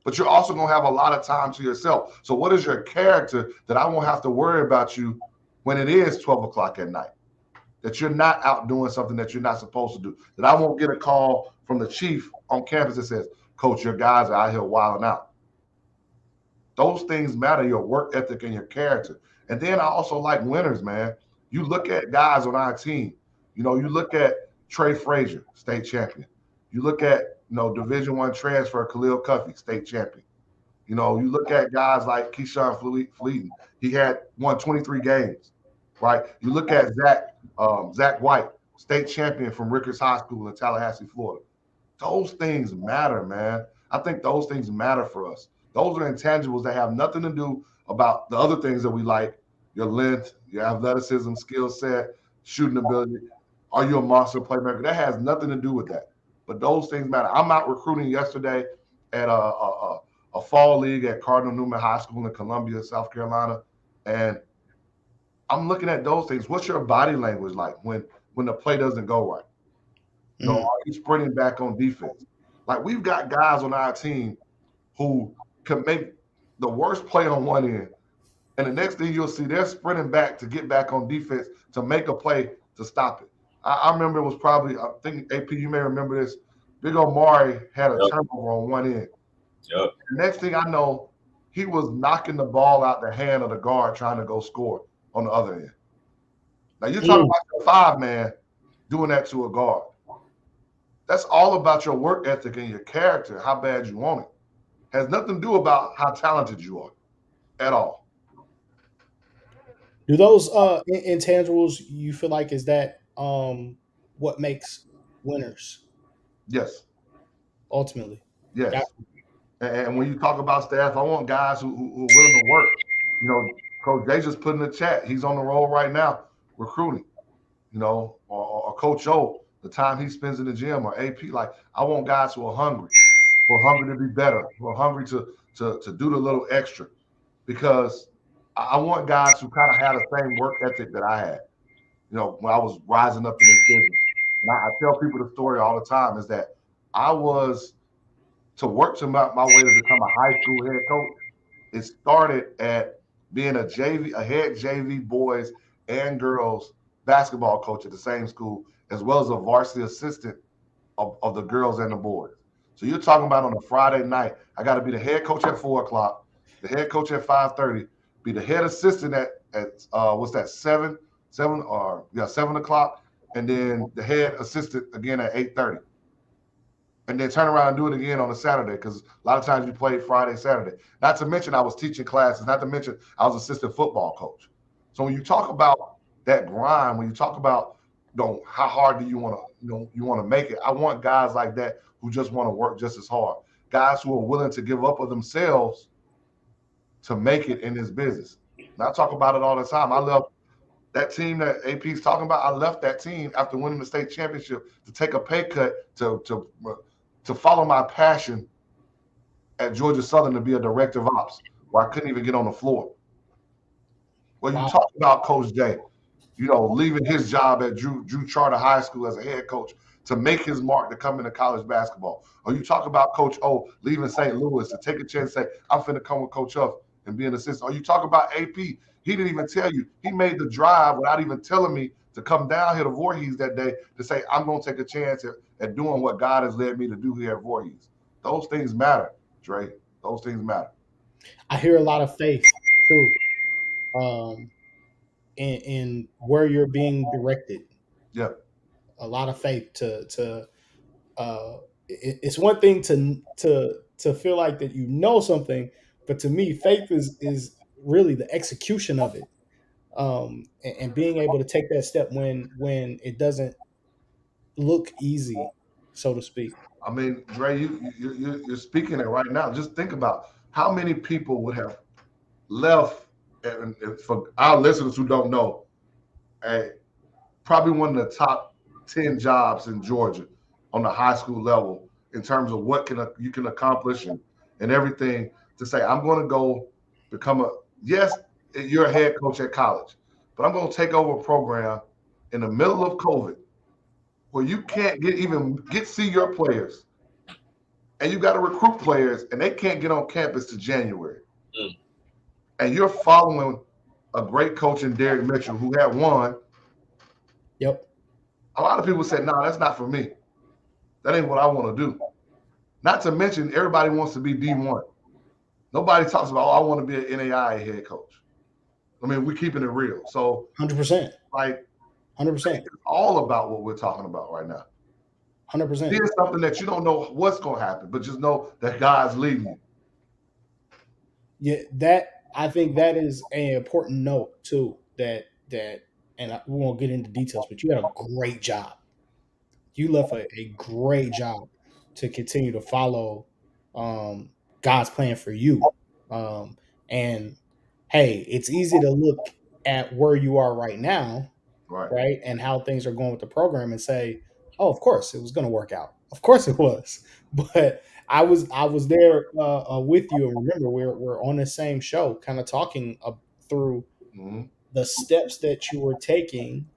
but you're also going to have a lot of time to yourself. So what is your character that I won't have to worry about you when it is 12 o'clock at night? That you're not out doing something that you're not supposed to do. That I won't get a call from the chief on campus that says, Coach, your guys are out here wilding out. Those things matter, your work ethic and your character. And then I also like winners, man. You look at guys on our team. You look at Trey Frazier, state champion. You look at, Division I transfer Khalil Cuffey, state champion. You look at guys like Keyshawn Fleeton. He had won 23 games, right? You look at Zach White, state champion from Rickers High School in Tallahassee, Florida. Those things matter, man. I think those things matter for us. Those are intangibles that have nothing to do about the other things that we like, your length, your athleticism, skill set, shooting ability. Are you a monster playmaker? That has nothing to do with that. But those things matter. I'm out recruiting yesterday at a fall league at Cardinal Newman High School in Columbia, South Carolina. And I'm looking at those things. What's your body language like when the play doesn't go right? Are you sprinting back on defense? Like, we've got guys on our team who can make the worst play on one end, and the next thing you'll see, they're sprinting back to get back on defense to make a play to stop it. I remember it was probably, I think, AP, you may remember this, Big Omari had a turnover on one end. Yep. The next thing I know, he was knocking the ball out the hand of the guard trying to go score on the other end. Now, you're talking about a 5-man doing that to a guard. That's all about your work ethic and your character, how bad you want it. Has nothing to do about how talented you are at all. Do those intangibles you feel like is that what makes winners Yes. ultimately? Yes. Got And when you talk about staff, I want guys who are willing to work. Coach Jay just put in the chat. He's on the roll right now recruiting, or Coach O, the time he spends in the gym, or AP. Like, I want guys who are hungry to be better, who are hungry to do the little extra, because I want guys who kind of had the same work ethic that I had, when I was rising up in this business. And I tell people the story all the time is that I was to work to my way to become a high school head coach. It started at being a head JV boys and girls basketball coach at the same school, as well as a varsity assistant of the girls and the boys. So you're talking about on a Friday night, I got to be the head coach at 4 o'clock, the head coach at 5:30, be the head assistant at what's that, 7 o'clock, and then the head assistant again at 8:30. And then turn around and do it again on a Saturday, because a lot of times you play Friday, Saturday. Not to mention I was teaching classes, not to mention I was assistant football coach. So when you talk about that grind, when you talk about how hard do you want to you want to make it, I want guys like that who just want to work just as hard. Guys who are willing to give up of themselves to make it in this business. And I talk about it all the time. I love that team that AP's talking about. I left that team after winning the state championship to take a pay cut to follow my passion at Georgia Southern to be a director of ops, where I couldn't even get on the floor. Well, you talk about Coach Jay, leaving his job at Drew Charter High School as a head coach to make his mark to come into college basketball. Or you talk about Coach O leaving St. Louis to take a chance and say, I'm finna come with Coach Huff and be an assistant. Or you talk about AP, he didn't even tell you. He made the drive without even telling me to come down here to Voorhees that day to say, I'm going to take a chance at doing what God has led me to do here at Voorhees. Those things matter, Dre. Those things matter. I hear a lot of faith too, in where you're being directed. Yeah. A lot of faith to it's one thing to feel like that something, but to me, faith is really the execution of it, and being able to take that step when it doesn't look easy, so to speak. I mean, Dre, you're speaking it right now. Just think about how many people would have left, and for our listeners who don't know, probably one of the top 10 jobs in Georgia on the high school level in terms of what you can accomplish and everything, to say, I'm going to go become you're a head coach at college, but I'm going to take over a program in the middle of COVID where you can't see your players and you got to recruit players, and they can't get on campus to January. Mm. And you're following a great coach in Derek Mitchell who had won. Yep. A lot of people said, "No, that's not for me. That ain't what I want to do." Not to mention, everybody wants to be D1. Nobody talks about, "Oh, I want to be an NAIA head coach." I mean, we're keeping it real. So, 100%. like, 100%. it's all about what we're talking about right now. 100%. Here's something that you don't know what's going to happen, but just know that God's leading you. Yeah, I think that is an important note too. And we won't get into details, but you had a great job. You left a great job to continue to follow um, God's plan for you. And hey, it's easy to look at where you are right now, Right. right, and how things are going with the program, and say, "Oh, of course, it was going to work out. Of course, it was." But I was there with you, and remember, we're on the same show, kind of talking through Mm-hmm. the steps that you were taking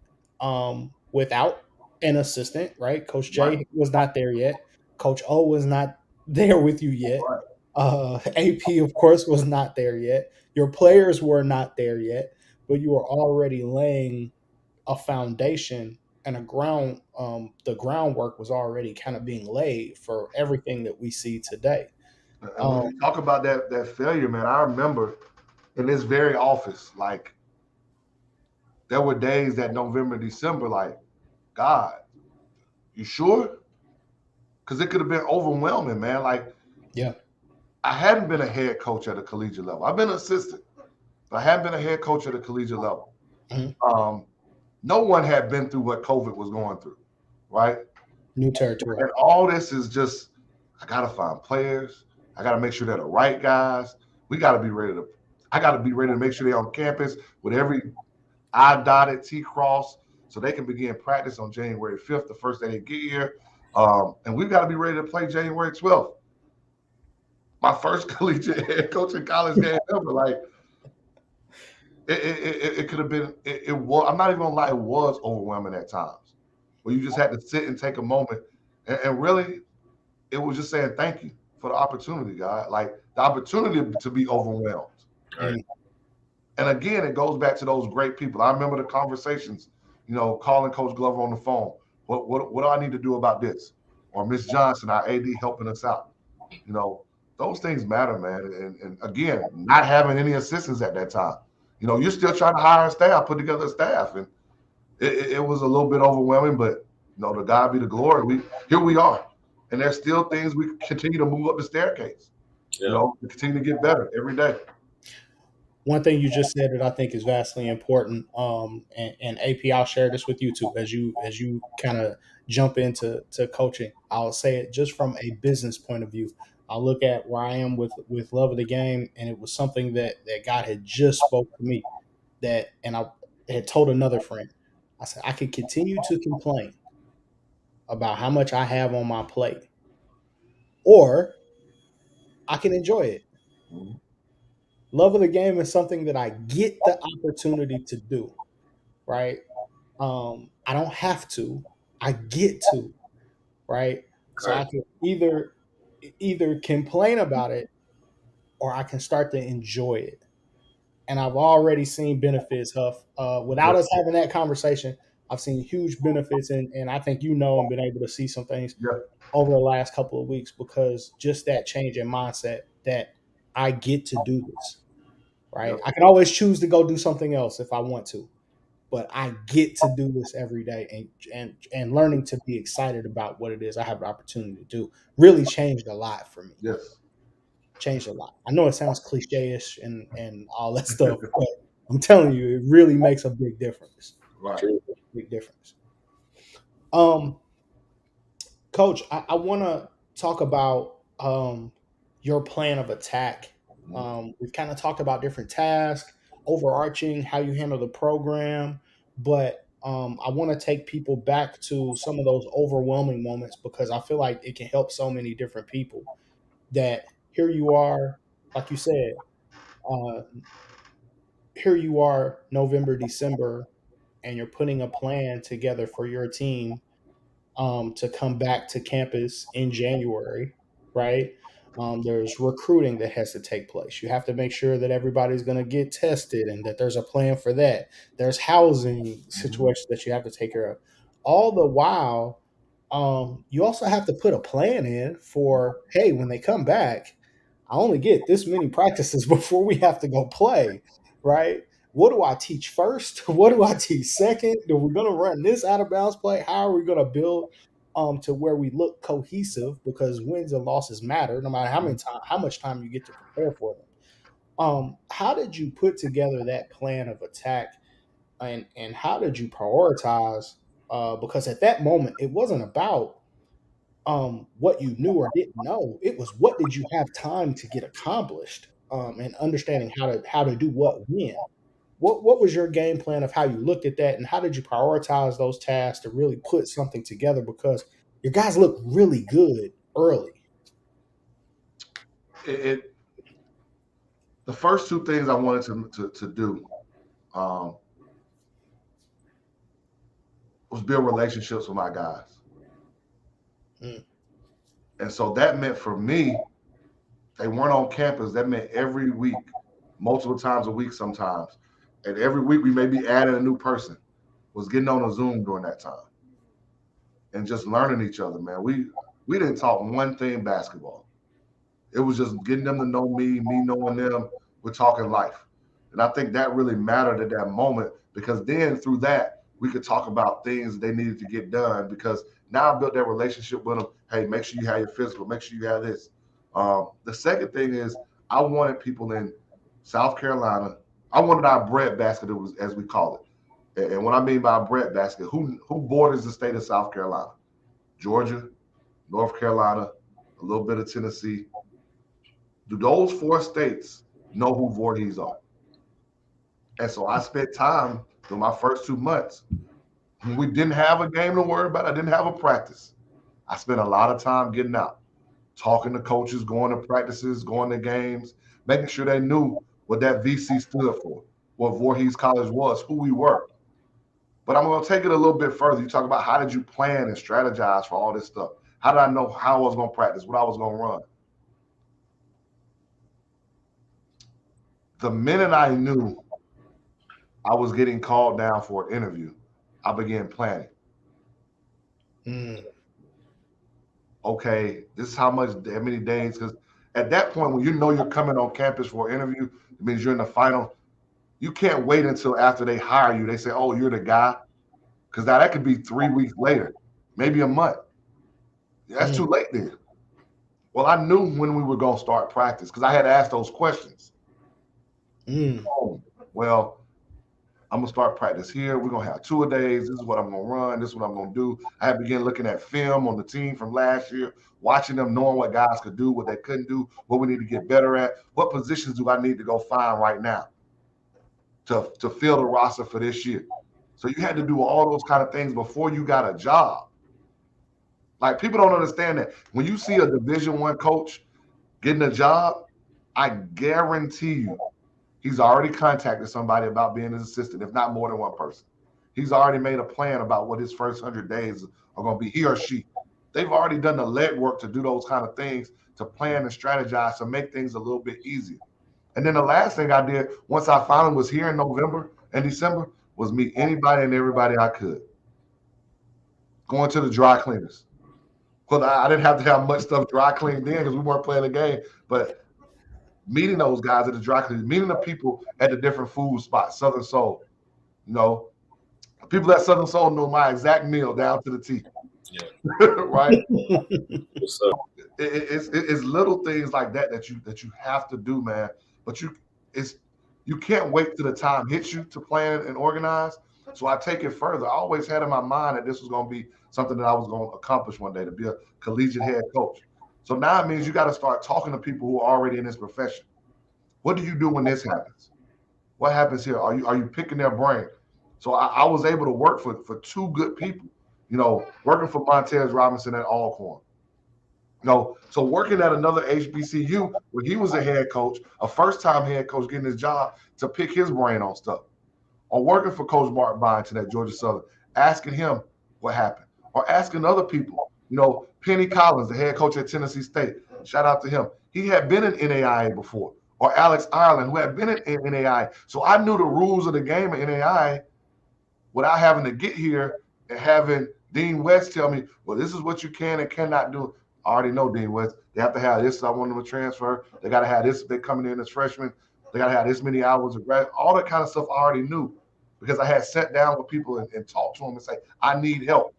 without an assistant, right? Coach Right. J was not there yet. Coach O was not there with you yet. Right. AP, of course, was not there yet. Your players were not there yet, but you were already laying a foundation and a ground. The groundwork was already kind of being laid for everything that we see today. And when you talk about that failure, man, I remember in this very office, like, there were days that November, December, like, God, you sure? Because it could have been overwhelming, man. Like, Yeah. I hadn't been a head coach at a collegiate level. I've been an assistant, but I hadn't been a head coach at a collegiate level. Mhm. No one had been through what COVID was going through, right? New territory. And all this is just, I got to find players. I got to make sure they're the right guys. I got to be ready to make sure they're on campus with every I dotted, T crossed, so they can begin practice on January 5th, the first day they get here. And we've got to be ready to play January 12th. My first collegiate head coaching college game ever. Like, it could have been, it was, I'm not even gonna lie, it was overwhelming at times where you just had to sit and take a moment. And really, it was just saying thank you for the opportunity, God. Like, the opportunity to be overwhelmed. Right. And again, it goes back to those great people. I remember the conversations, calling Coach Glover on the phone. What do I need to do about this? Or Miss Johnson, our AD, helping us out. Those things matter, man. And again, not having any assistants at that time. You're still trying to hire a staff, put together a staff, and it was a little bit overwhelming. But to God be the glory. Here we are, and there's still things we continue to move up the staircase. Yeah. We continue to get better every day. One thing you just said that I think is vastly important, and AP, I'll share this with you too, as you kind of jump into coaching. I'll say it just from a business point of view. I'll look at where I am with love of the game, and it was something that God had just spoke to me, and I had told another friend. I said I could continue to complain about how much I have on my plate, or I can enjoy it. Mhm. Love of the game is something that I get the opportunity to do, right? I don't have to. I get to, right? So I Right. can either complain about it or I can start to enjoy it. And I've already seen benefits, Huff. Yeah, Without us having that conversation, I've seen huge benefits, and I think and been able to see some things yeah, over the last couple of weeks because just that change in mindset that I get to do this, yeah, right? I can always choose to go do something else if I want to, but I get to do this every day, and learning to be excited about what it is I have the opportunity to do really changed a lot for me. yes, Changed a lot. I know it sounds cliche-ish and all that stuff, but I'm telling you, it really makes a big difference. right. True. Big difference. Um, Coach, I want to talk about your plan of attack. Mhm. We've kind of talked about different tasks, overarching, how you handle the program, but I want to take people back to some of those overwhelming moments because I feel like it can help so many different people. That here you are, like you said, uh, here you are, November, December, and you're putting a plan together for your team to come back to campus in January, right? There's recruiting that has to take place. You have to make sure that everybody's going to get tested and that there's a plan for that. There's housing situations that you have to take care of. All the while, you also have to put a plan in for, hey, when they come back, I only get this many practices before we have to go play, right? What do I teach first? What do I teach second? Are we going to run this out of bounds play? How are we going to build to where we look cohesive? Because wins and losses matter, no matter how much time you get to prepare for them. How did you put together that plan of attack, and how did you prioritize? Because at that moment, it wasn't about what you knew or didn't know. It was what did you have time to get accomplished, and understanding how to do what when. What was your game plan of how you looked at that, and how did you prioritize those tasks to really put something together? Because your guys look really good early. It the first two things I wanted to do was build relationships with my guys. Mm. And so that meant for me, they weren't on campus. That meant every week, multiple times a week sometimes. And every week we may be adding a new person, was getting on a Zoom during that time and just learning each other, man. We didn't talk one thing basketball. It was just getting them to know me knowing them. We're talking life. And I think that really mattered at that moment, because then through that, we could talk about things they needed to get done, because now I built that relationship with them. Hey, make sure you have your physical, make sure you have this. The second thing is I wanted people in South Carolina. I wanted our bread basket, as we call it. And what I mean by bread basket, who borders the state of South Carolina? Georgia, North Carolina, a little bit of Tennessee. Do those four states know who Voorhees are? And so I spent time through my first 2 months. When we didn't have a game to worry about, I didn't have a practice. I spent a lot of time getting out, talking to coaches, going to practices, going to games, making sure they knew what that VC stood for, what Voorhees College was, who we were. But I'm going to take it a little bit further. You talk about how did you plan and strategize for all this stuff? How did I know how I was going to practice, what I was going to run? The minute I knew I was getting called down for an interview, I began planning. Mm. Okay, this is how many days, because at that point, when you know you're coming on campus for an interview, it means you're in the final. You can't wait until after they hire you. They say, oh, you're the guy. Because now that could be 3 weeks later, maybe a month. That's too late then. Well, I knew when we were going to start practice because I had asked those questions. Oh, well, I'm going to start practice here. We're going to have 2-a-days. This is what I'm going to run. This is what I'm going to do. I had begun looking at film on the team from last year, watching them, knowing what guys could do, what they couldn't do, what we need to get better at. What positions do I need to go find right now to fill the roster for this year? So you had to do all those kind of things before you got a job. Like, people don't understand that. When you see a Division I coach getting a job, I guarantee you he's already contacted somebody about being his assistant, if not more than one person. He's already made a plan about what his first 100 days are going to be, he or she. They've already done the legwork to do those kind of things, to plan and strategize, to make things a little bit easier. And then the last thing I did once I finally was here in November and December was meet anybody and everybody I could. Going to the dry cleaners. Well, I didn't have to have much stuff dry cleaned in because we weren't playing the game. But meeting those guys at the dry cleaners, meeting the people at the different food spots, Southern Soul, people at Southern Soul know my exact meal down to the T. Yeah. Right? What's up? It's little things like that you have to do, man. But you can't wait till the time hits you to plan and organize. So I take it further. I always had in my mind that this was going to be something that I was going to accomplish one day, to be a collegiate head coach. So now it means you got to start talking to people who are already in this profession. What do you do when this happens? What happens here? Are you picking their brain? So I was able to work for two good people, working for Montez Robinson at Alcorn. So working at another HBCU where he was a head coach, a first-time head coach getting his job, to pick his brain on stuff. Or working for Coach Mark Byington at Georgia Southern, asking him what happened. Or asking other people, Penny Collins, the head coach at Tennessee State, shout out to him. He had been in NAIA before, or Alex Ireland, who had been in NAIA. So I knew the rules of the game of NAIA without having to get here and having Dean West tell me, well, this is what you can and cannot do. I already know Dean West. They have to have this. I want them to transfer. They got to have this. They're coming in as freshmen. They got to have this many hours of grad. All that kind of stuff I already knew because I had sat down with people and talked to them and say, I need help.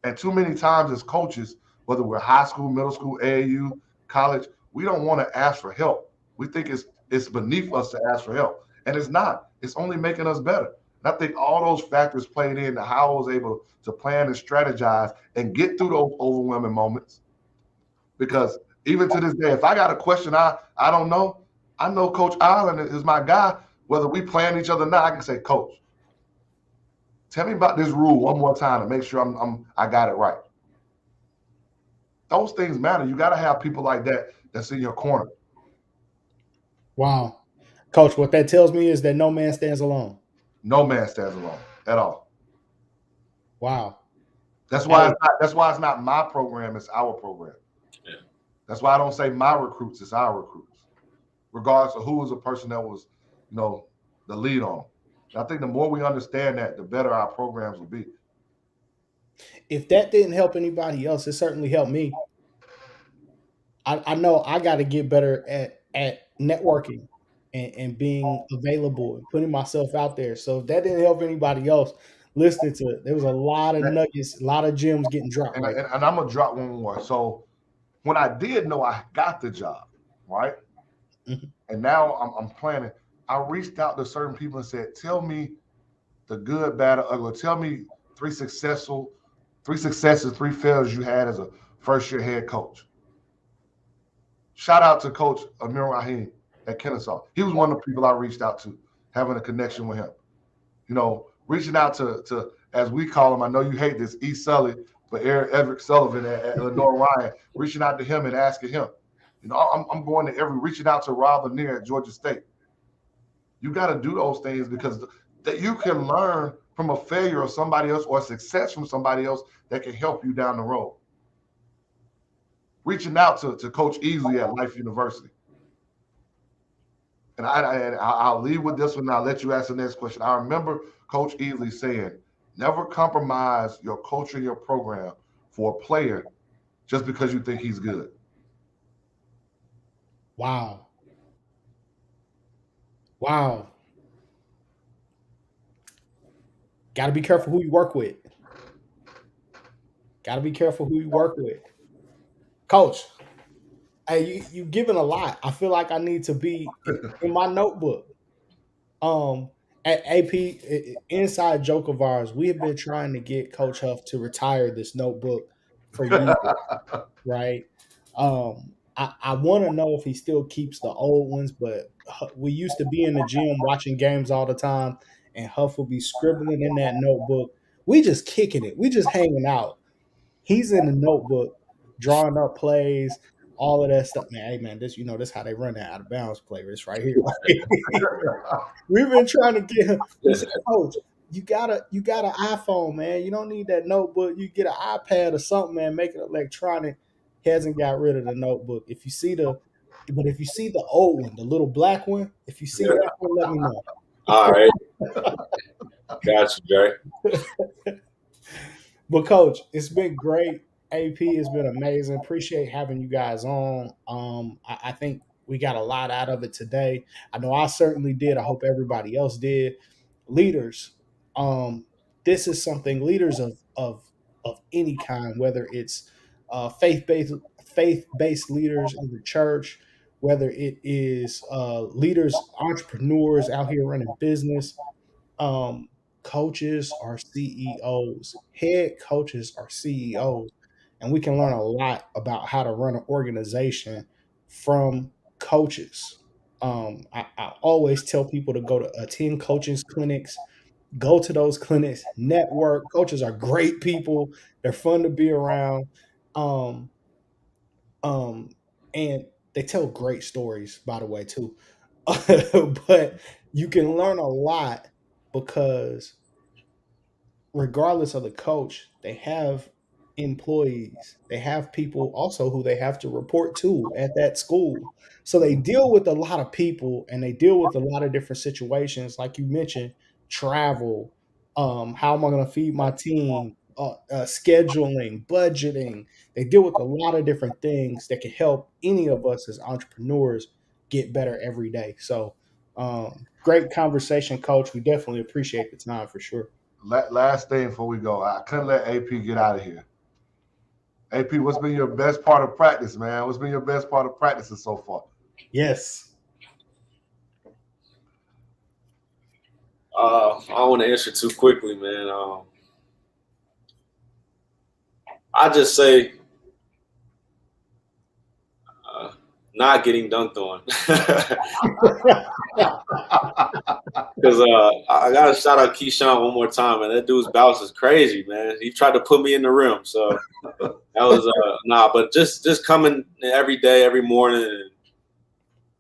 And too many times as coaches, whether we're high school, middle school, AAU, college, we don't want to ask for help. We think it's beneath us to ask for help. And it's not. It's only making us better. And I think all those factors played into how I was able to plan and strategize and get through those overwhelming moments. Because even to this day, if I got a question I don't know, I know Coach Allen is my guy. Whether we playing each other or not, I can say, Coach, tell me about this rule one more time to make sure I got it right. Those things matter. You got to have people like that that's in your corner. Wow. Coach, what that tells me is that no man stands alone. No man stands alone at all. Wow. That's why it's not my program, it's our program. Yeah. That's why I don't say my recruits, it's our recruits. Regardless of who was the person that was, the lead on. I think the more we understand that, the better our programs will be. If that didn't help anybody else, it certainly helped me. I know I got to get better at networking and being available and putting myself out there. So if that didn't help anybody else, listening to it, there was a lot of nuggets, a lot of gems getting dropped And, right and I'm going to drop one more. So when I did know I got the job, right? Mhm. And now I'm planning, I reached out to certain people and said, tell me the good, bad, or ugly. Tell me three successes, three failures you had as a first-year head coach. Shout out to Coach Amir Rahim at Kennesaw. He was one of the people I reached out to, having a connection with him. Reaching out to as we call him, I know you hate this, E. Sully, but Everett Sullivan at Lenore Ryan, reaching out to him and asking him. I'm going to reaching out to Rob Lanier at Georgia State. You got to do those things because that you can learn from a failure of somebody else or success from somebody else that can help you down the road. Reaching out to Coach Easley at Life University. And I'll leave with this one and I'll let you ask the next question. I remember Coach Easley saying, never compromise your culture and your program for a player just because you think he's good. Wow. Wow. Got to be careful who you work with. Got to be careful who you work with. Coach, hey, you giving a lot. I feel like I need to be in my notebook. At AP, inside joke of ours, we have been trying to get Coach Huff to retire this notebook for years, right? I want to know if he still keeps the old ones, but we used to be in the gym watching games all the time, and Huff would be scribbling in that notebook. We just kicking it. We just hanging out. He's in the notebook, drawing up plays, all of that stuff. Man, hey man, this how they run that out of bounds play. This right here. We've been trying to get him. We said, Coach, you got an iPhone, man. You don't need that notebook. You get an iPad or something, man. Make it electronic. He hasn't got rid of the notebook. If you see the old one, the little black one, if you see that one, let me know. All right. Got you, Jay. But Coach, it's been great. AP has been amazing. Appreciate having you guys on. I think we got a lot out of it today. I know I certainly did. I hope everybody else did. Leaders, um, this is something leaders of any kind, whether it's faith based leaders in the church, whether it is leaders, entrepreneurs out here running business, um, coaches are CEOs, head coaches are CEOs, and we can learn a lot about how to run an organization from coaches. I always tell people to go to attend coaches clinics, go to those clinics, network. Coaches are great people; they're fun to be around, um, um, and they tell great stories, by the way, too. But you can learn a lot because regardless of the coach, they have employees. They have people also who they have to report to at that school. So they deal with a lot of people and they deal with a lot of different situations, like you mentioned, travel. How am I going to feed my team? Scheduling, budgeting. They deal with a lot of different things that can help any of us as entrepreneurs get better every day. So, great conversation, Coach. We definitely appreciate the time for sure. Last thing before we go, I couldn't let AP get out of here. AP, what's been your best part of practice, man? What's been your best part of practices so far? Yes. I don't want to answer too quickly, man. I just say not getting dunked on. Because I got to shout out Keyshawn one more time, man. That dude's bounce is crazy, man. He tried to put me in the rim, so that was but just coming every day, every morning, and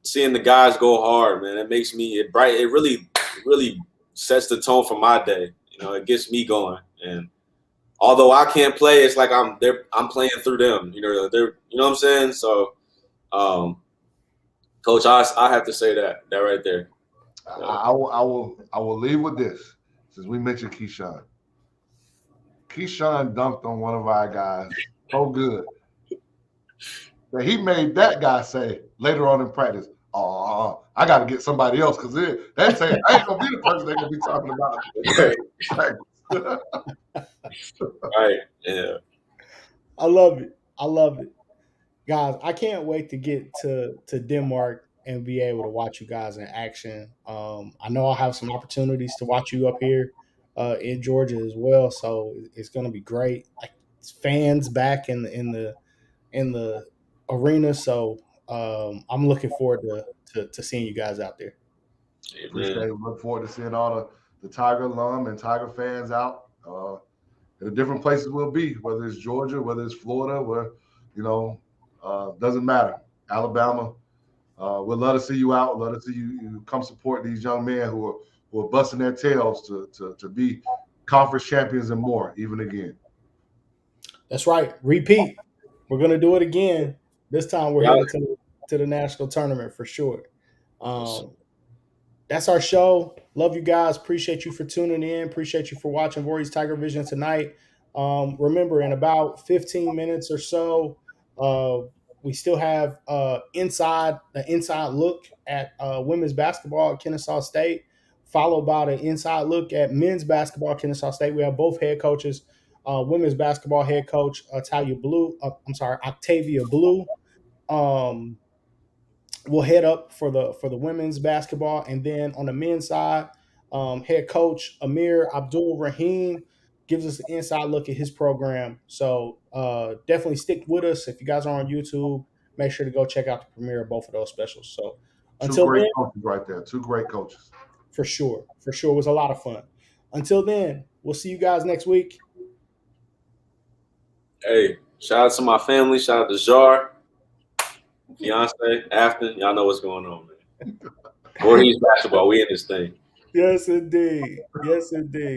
seeing the guys go hard, man. It makes me it really sets the tone for my day. You know, it gets me going. And although I can't play, it's like I'm playing through them. You know, you know what I'm saying. So, Coach, I have to say that right there. I will leave with this, since we mentioned Keyshawn. Keyshawn dunked on one of our guys so good that he made that guy say later on in practice, "Oh, I got to get somebody else because they say I ain't gonna be the person they're gonna be talking about." Right. Yeah. I love it. I love it. Guys, I can't wait to get to Denmark and be able to watch you guys in action. I know I'll have some opportunities to watch you up here in Georgia as well, so it's going to be great. Like fans back in the arena, so I'm looking forward to seeing you guys out there. Appreciate it. Look forward to seeing all the Tiger alum and Tiger fans out. The different places we'll be, whether it's Georgia, whether it's Florida, where, doesn't matter. Alabama, we'd love to see you out. Love to see you come support these young men who are busting their tails to be conference champions and more, even again. That's right. Repeat. We're gonna do it again. This time we're headed to the national tournament for sure. Um, that's our show. Love you guys. Appreciate you for tuning in. Appreciate you for watching Voorhees Tiger Vision tonight. Remember, in about 15 minutes or so, we still have the inside look at women's basketball at Kennesaw State, followed by the inside look at men's basketball at Kennesaw State. We have both head coaches. Women's basketball head coach Octavia Blue. Um, will head up for the women's basketball, and then on the men's side, head coach Amir Abdul Rahim gives us an inside look at his program. So definitely stick with us. If you guys are on YouTube, make sure to go check out the premiere of both of those specials. So Two until great then, coaches right there. Two great coaches. for sure, it was a lot of fun. Until then, we'll see you guys next week. Hey, shout out to my family. Shout out to Jar, fiance, Afton. Y'all know what's going on, man. Voorhees basketball. We in this thing. Yes, indeed. Yes, indeed.